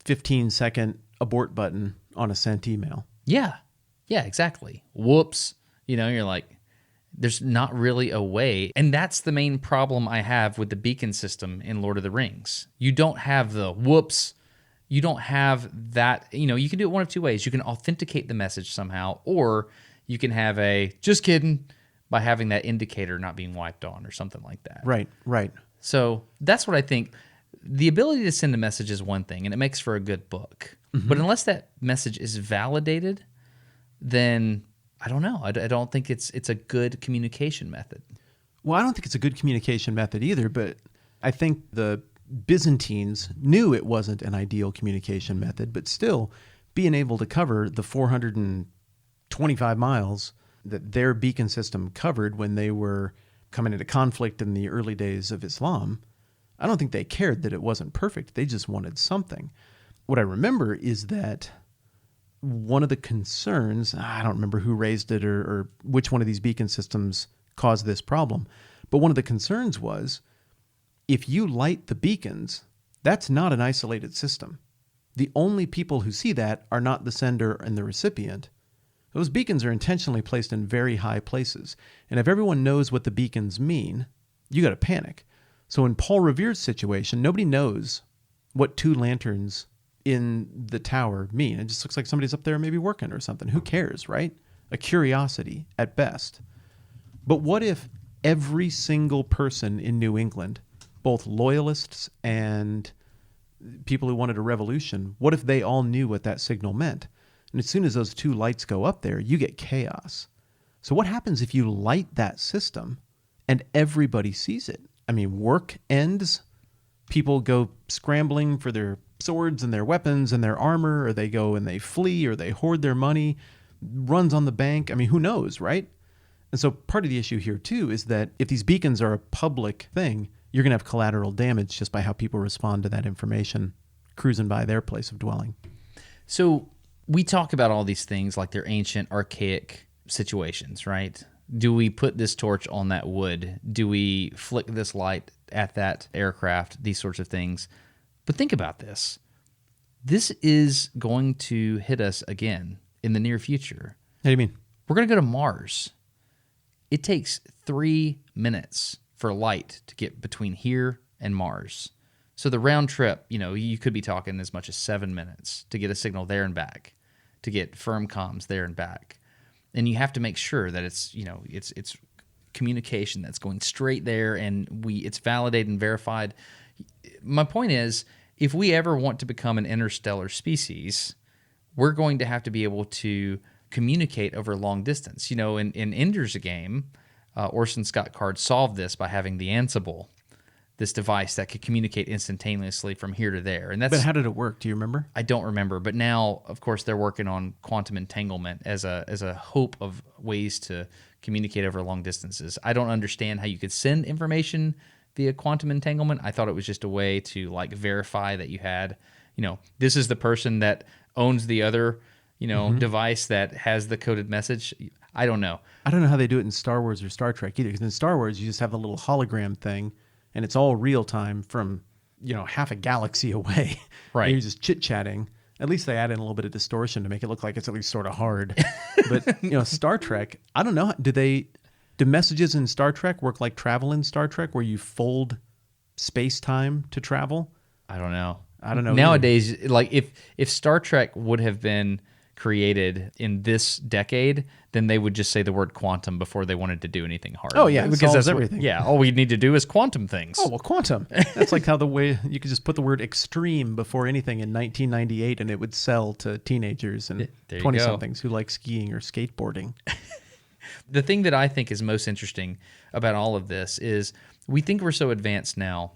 15-second abort button on a sent email. Yeah. Yeah, exactly. Whoops. You're like, there's not really a way. And that's the main problem I have with the beacon system in Lord of the Rings. You don't have the whoops. You don't have that. You can do it one of 2 ways. You can authenticate the message somehow, or you can have a just kidding by having that indicator not being wiped on or something like that. Right. So that's what I think. The ability to send a message is one thing, and it makes for a good book. Mm-hmm. But unless that message is validated, then I don't know. I don't think it's a good communication method. Well, I don't think it's a good communication method either, but I think the Byzantines knew it wasn't an ideal communication method, but still being able to cover the 425 miles that their beacon system covered when they were coming into conflict in the early days of Islam, I don't think they cared that it wasn't perfect. They just wanted something. What I remember is that one of the concerns, I don't remember who raised it or which one of these beacon systems caused this problem, but one of the concerns was if you light the beacons, that's not an isolated system. The only people who see that are not the sender and the recipient. Those beacons are intentionally placed in very high places. And if everyone knows what the beacons mean, you got to panic. So in Paul Revere's situation, nobody knows what 2 lanterns in the tower mean. It just looks like somebody's up there maybe working or something. Who cares, right? A curiosity at best. But what if every single person in New England, both loyalists and people who wanted a revolution, what if they all knew what that signal meant? And as soon as those 2 lights go up there, you get chaos. So what happens if you light that system and everybody sees it? I mean, work ends. People go scrambling for their swords and their weapons and their armor, or they go and they flee, or they hoard their money, runs on the bank. I mean, who knows, right? And so part of the issue here, too, is that if these beacons are a public thing, you're going to have collateral damage just by how people respond to that information cruising by their place of dwelling. So we talk about all these things like they're ancient, archaic situations, right? Do we put this torch on that wood? Do we flick this light at that aircraft? These sorts of things. But think about this. This is going to hit us again in the near future. How do you mean? We're going to go to Mars. It takes 3 minutes for light to get between here and Mars. So the round trip, you could be talking as much as 7 minutes to get a signal there and back, to get firm comms there and back. And you have to make sure that it's communication that's going straight there and it's validated and verified. My point is, if we ever want to become an interstellar species, we're going to have to be able to communicate over long distance. In Ender's Game, Orson Scott Card solved this by having the Ansible, this device that could communicate instantaneously from here to there. And But how did it work? Do you remember? I don't remember. But now, of course, they're working on quantum entanglement as a hope of ways to communicate over long distances. I don't understand how you could send information via quantum entanglement. I thought it was just a way to verify that you had, this is the person that owns the other, device that has the coded message. I don't know. I don't know how they do it in Star Wars or Star Trek either, because in Star Wars, you just have the little hologram thing, and it's all real time from, half a galaxy away. Right. And you're just chit-chatting. At least they add in a little bit of distortion to make it look like it's at least sort of hard. But, Star Trek, I don't know. Do messages in Star Trek work like travel in Star Trek, where you fold space-time to travel? I don't know. Either. Nowadays, if Star Trek would have been created in this decade, then they would just say the word quantum before they wanted to do anything hard. Oh, yeah, because solves that's everything. Yeah, all we need to do is quantum things. Oh, well, quantum. That's like how the way you could just put the word extreme before anything in 1998 and it would sell to teenagers and 20-somethings who like skiing or skateboarding. The thing that I think is most interesting about all of this is we think we're so advanced now,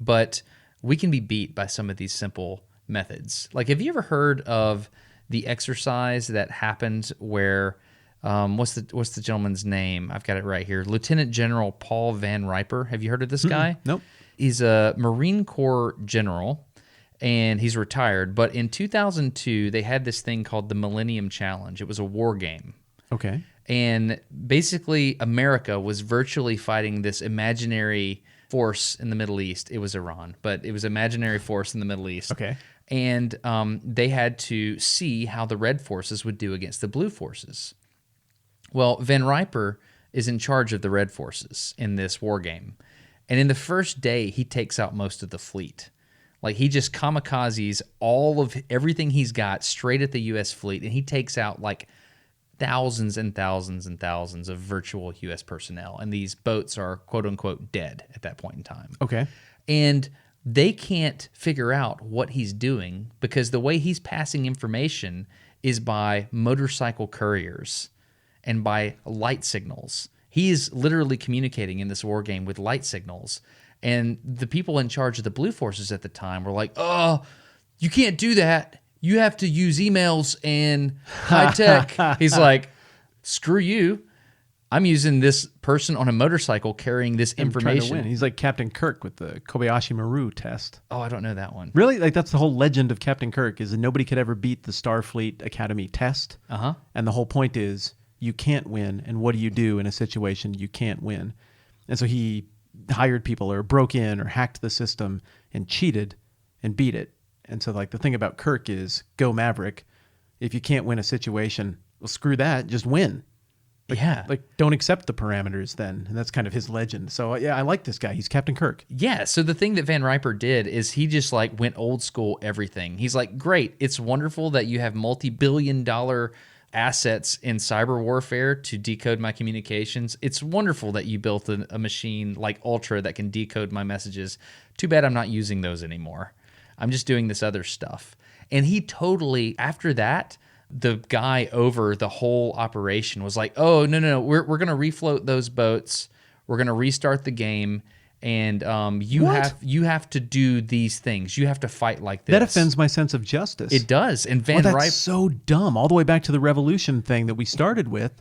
but we can be beat by some of these simple methods. Like, have you ever heard of the exercise that happened where, what's the gentleman's name? I've got it right here. Lieutenant General Paul Van Riper. Have you heard of this guy? Nope. He's a Marine Corps general, and he's retired. But in 2002, they had this thing called the Millennium Challenge. It was a war game. Okay. And basically, America was virtually fighting this imaginary force in the Middle East. It was Iran, but it was imaginary force in the Middle East. Okay. And they had to see how the red forces would do against the blue forces. Well, Van Riper is in charge of the red forces in this war game. And in the first day, he takes out most of the fleet. Like, he just kamikazes all of everything he's got straight at the U.S. fleet, and he takes out thousands and thousands and thousands of virtual U.S. personnel. And these boats are, quote-unquote, dead at that point in time. Okay. And they can't figure out what he's doing because the way he's passing information is by motorcycle couriers and by light signals. He is literally communicating in this war game with light signals. And the people in charge of the blue forces at the time were like, oh, you can't do that. You have to use emails and high tech. He's like, screw you. I'm using this person on a motorcycle carrying this information. Trying to win. He's like Captain Kirk with the Kobayashi Maru test. Oh, I don't know that one. Really? That's the whole legend of Captain Kirk, is that nobody could ever beat the Starfleet Academy test. Uh-huh. And the whole point is you can't win. And what do you do in a situation you can't win? And so he hired people or broke in or hacked the system and cheated and beat it. And so the thing about Kirk is go Maverick. If you can't win a situation, well, screw that. Just win. Don't accept the parameters then. And that's kind of his legend. So, yeah, I like this guy. He's Captain Kirk. Yeah, so the thing that Van Riper did is he just went old school everything. He's like, great, it's wonderful that you have multi-billion-dollar assets in cyber warfare to decode my communications. It's wonderful that you built a machine like Ultra that can decode my messages. Too bad I'm not using those anymore. I'm just doing this other stuff. And he totally, after that, the guy over the whole operation was like, oh, no, we're going to refloat those boats. We're going to restart the game. And you have to do these things. You have to fight like this. That offends my sense of justice. It does. And Van that's Riper, so dumb. All the way back to the revolution thing that we started with.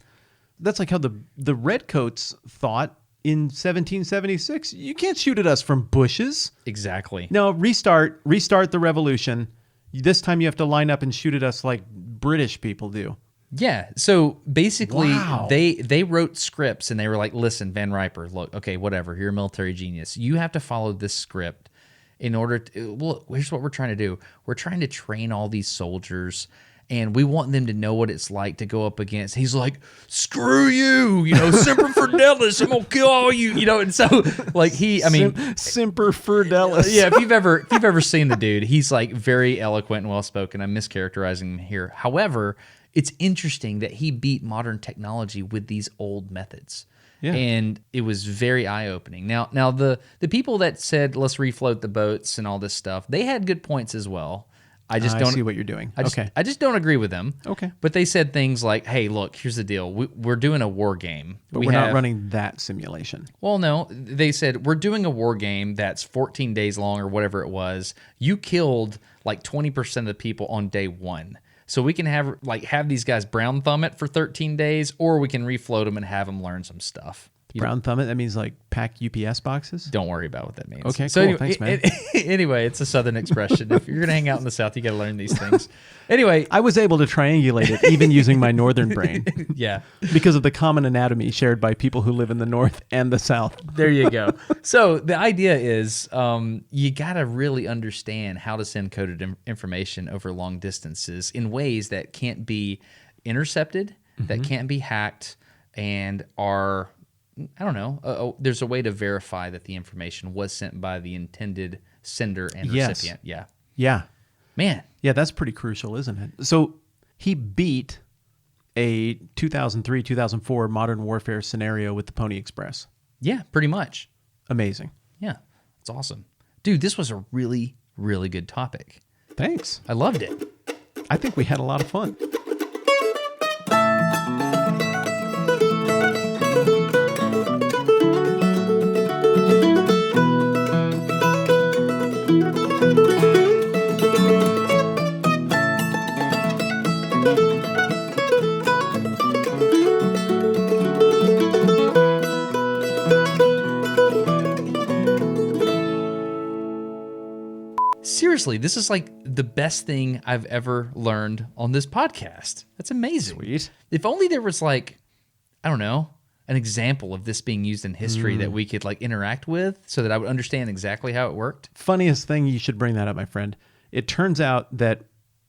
That's like how the redcoats thought in 1776. You can't shoot at us from bushes. exactly. No, restart the revolution. This time you have to line up and shoot at us like British people do. Yeah. So basically, Wow. they wrote scripts and they were like, "Listen, Van Riper, look, okay, whatever. You're a military genius. You have to follow this script in order to. Well, here's what we're trying to do. We're trying to train all these soldiers." And we want them to know what it's like to go up against. He's like, "Screw you, Semper Fidelis. I'm gonna kill all you, And so, like Semper Fidelis. yeah. If you've ever seen the dude, he's like very eloquent and well spoken. I'm mischaracterizing him here. However, it's interesting that he beat modern technology with these old methods. Yeah. And it was very eye opening. Now the people that said let's refloat the boats and all this stuff, they had good points as well. I just don't see what you're doing. I just don't agree with them. Okay. But they said things like, "Hey, look, here's the deal. We're doing a war game. But we're not running that simulation. Well, no. They said, we're doing a war game that's 14 days long or whatever it was. You killed like 20% of the people on day one. So we can have these guys brown thumb it for 13 days, or we can refloat them and have them learn some stuff." Brown thumb it? That means like pack UPS boxes? Don't worry about what that means. Okay, so cool. Anyway, Thanks, man. Anyway, it's a Southern expression. If you're going to hang out in the South, you got to learn these things. Anyway. I was able to triangulate it even using my northern brain. Yeah. Because of the common anatomy shared by people who live in the North and the South. There you go. So the idea is you got to really understand how to send coded information over long distances in ways that can't be intercepted, that can't be hacked, and are... I don't know. There's a way to verify that the information was sent by the intended sender and recipient. Yeah. Yeah. Man. Yeah, that's pretty crucial, isn't it? So he beat a 2003, 2004 modern warfare scenario with the Pony Express. Yeah, pretty much. Amazing. Yeah. It's awesome. Dude, this was a really, really good topic. Thanks. I loved it. I think we had a lot of fun. Seriously, this is like the best thing I've ever learned on this podcast. That's amazing. Sweet. If only there was like, I don't know, an example of this being used in history that we could like interact with so that I would understand exactly how it worked. Funniest thing, you should bring that up, my friend. It turns out that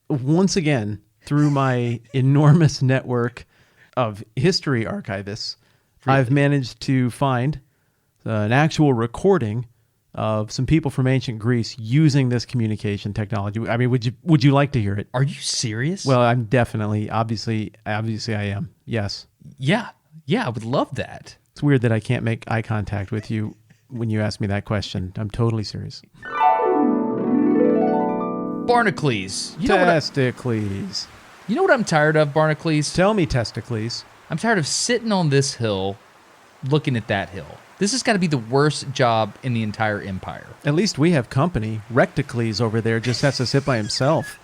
once again, through my enormous network of history archivists, I've managed to find an actual recording of some people from ancient Greece using this communication technology. I mean, would you like to hear it? Are you serious? Well, I'm definitely, obviously I am. Yes. Yeah, I would love that. It's weird that I can't make eye contact with you when you ask me that question. I'm totally serious. Barnacles. Testicles. You know what I'm tired of, Barnacles? Tell me, testicles. I'm tired of sitting on this hill looking at that hill. This has got to be the worst job in the entire empire. At least we have company. Recticles over there just has to sit by himself.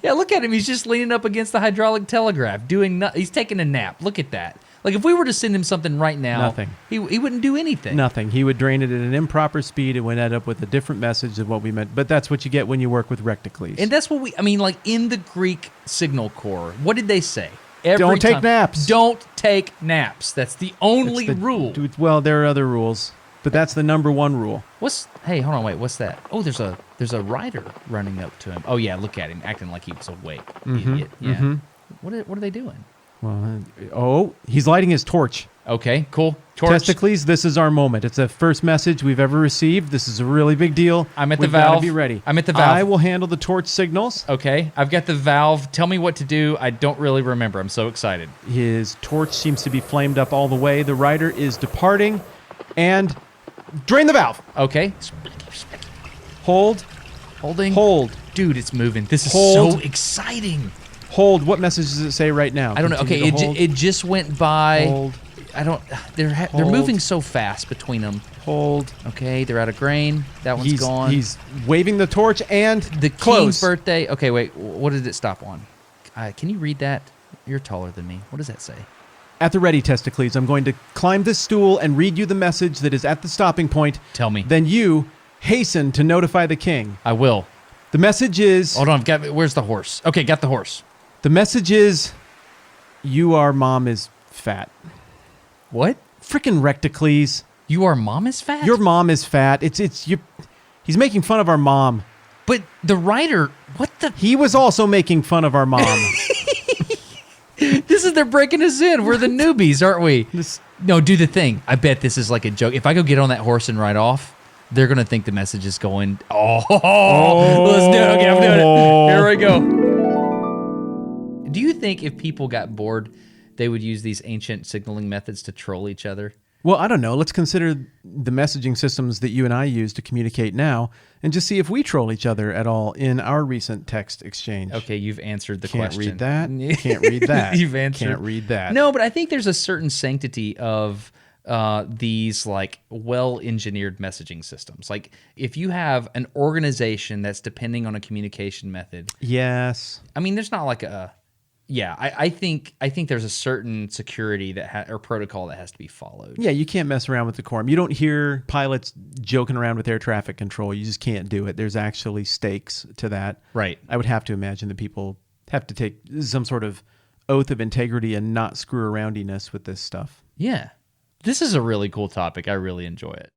Yeah, look at him. He's just leaning up against the hydraulic telegraph, he's taking a nap. Look at that. Like, if we were to send him something right now, Nothing. He wouldn't do anything. Nothing. He would drain it at an improper speed and would end up with a different message than what we meant. But that's what you get when you work with recticles. And that's what like in the Greek signal corps, what did they say? Don't take naps. Don't take naps. That's the only rule. Well, there are other rules, but that's the number one rule. Hey, hold on, wait, what's that? Oh, there's a rider running up to him. Oh yeah, look at him, acting like he was awake. Idiot. Yeah. What are they doing? Well, he's lighting his torch. Okay, cool. Torch. Testicles, this is our moment. It's the first message we've ever received. This is a really big deal. I'm at the We've gotta valve. Be ready. I'm at the valve. I will handle the torch signals. Okay, I've got the valve. Tell me what to do. I don't really remember. I'm so excited. His torch seems to be flamed up all the way. The rider is departing. And drain the valve. Okay. Hold. Holding. Hold. Dude, it's moving. This is Hold. so exciting. Hold. What message does it say right now? I don't know. Okay, it just went by. Hold. They're moving so fast between them. Hold. Okay, they're out of grain. That one's gone. He's waving the torch and the king's birthday. Okay, wait. What did it stop on? Can you read that? You're taller than me. What does that say? At the ready, Testicles, I'm going to climb this stool and read you the message that is at the stopping point. Tell me. Then you hasten to notify the king. I will. The message is... Hold on. Where's the horse? Okay, got the horse. The message is... Your mom is fat. What? Frickin' Recticles. Your mom is fat? Your mom is fat. He's making fun of our mom. But the writer... What the... He was also making fun of our mom. They're breaking us in. We're the newbies, aren't we? No, do the thing. I bet this is like a joke. If I go get on that horse and ride off, they're going to think the message is going, let's do it. Okay, I'm doing it. Here we go. Do you think if people got bored, they would use these ancient signaling methods to troll each other? Well, I don't know. Let's consider the messaging systems that you and I use to communicate now and just see if we troll each other at all in our recent text exchange. Okay, you've answered the Can't question. read that. Can't read that. You've answered. Can't read that. No, but I think there's a certain sanctity of these like well-engineered messaging systems. Like if you have an organization that's depending on a communication method. Yes. I mean, there's not like I think there's a certain security or protocol that has to be followed. Yeah, you can't mess around with the quorum. You don't hear pilots joking around with air traffic control. You just can't do it. There's actually stakes to that. Right. I would have to imagine that people have to take some sort of oath of integrity and not screw aroundiness with this stuff. Yeah. This is a really cool topic. I really enjoy it.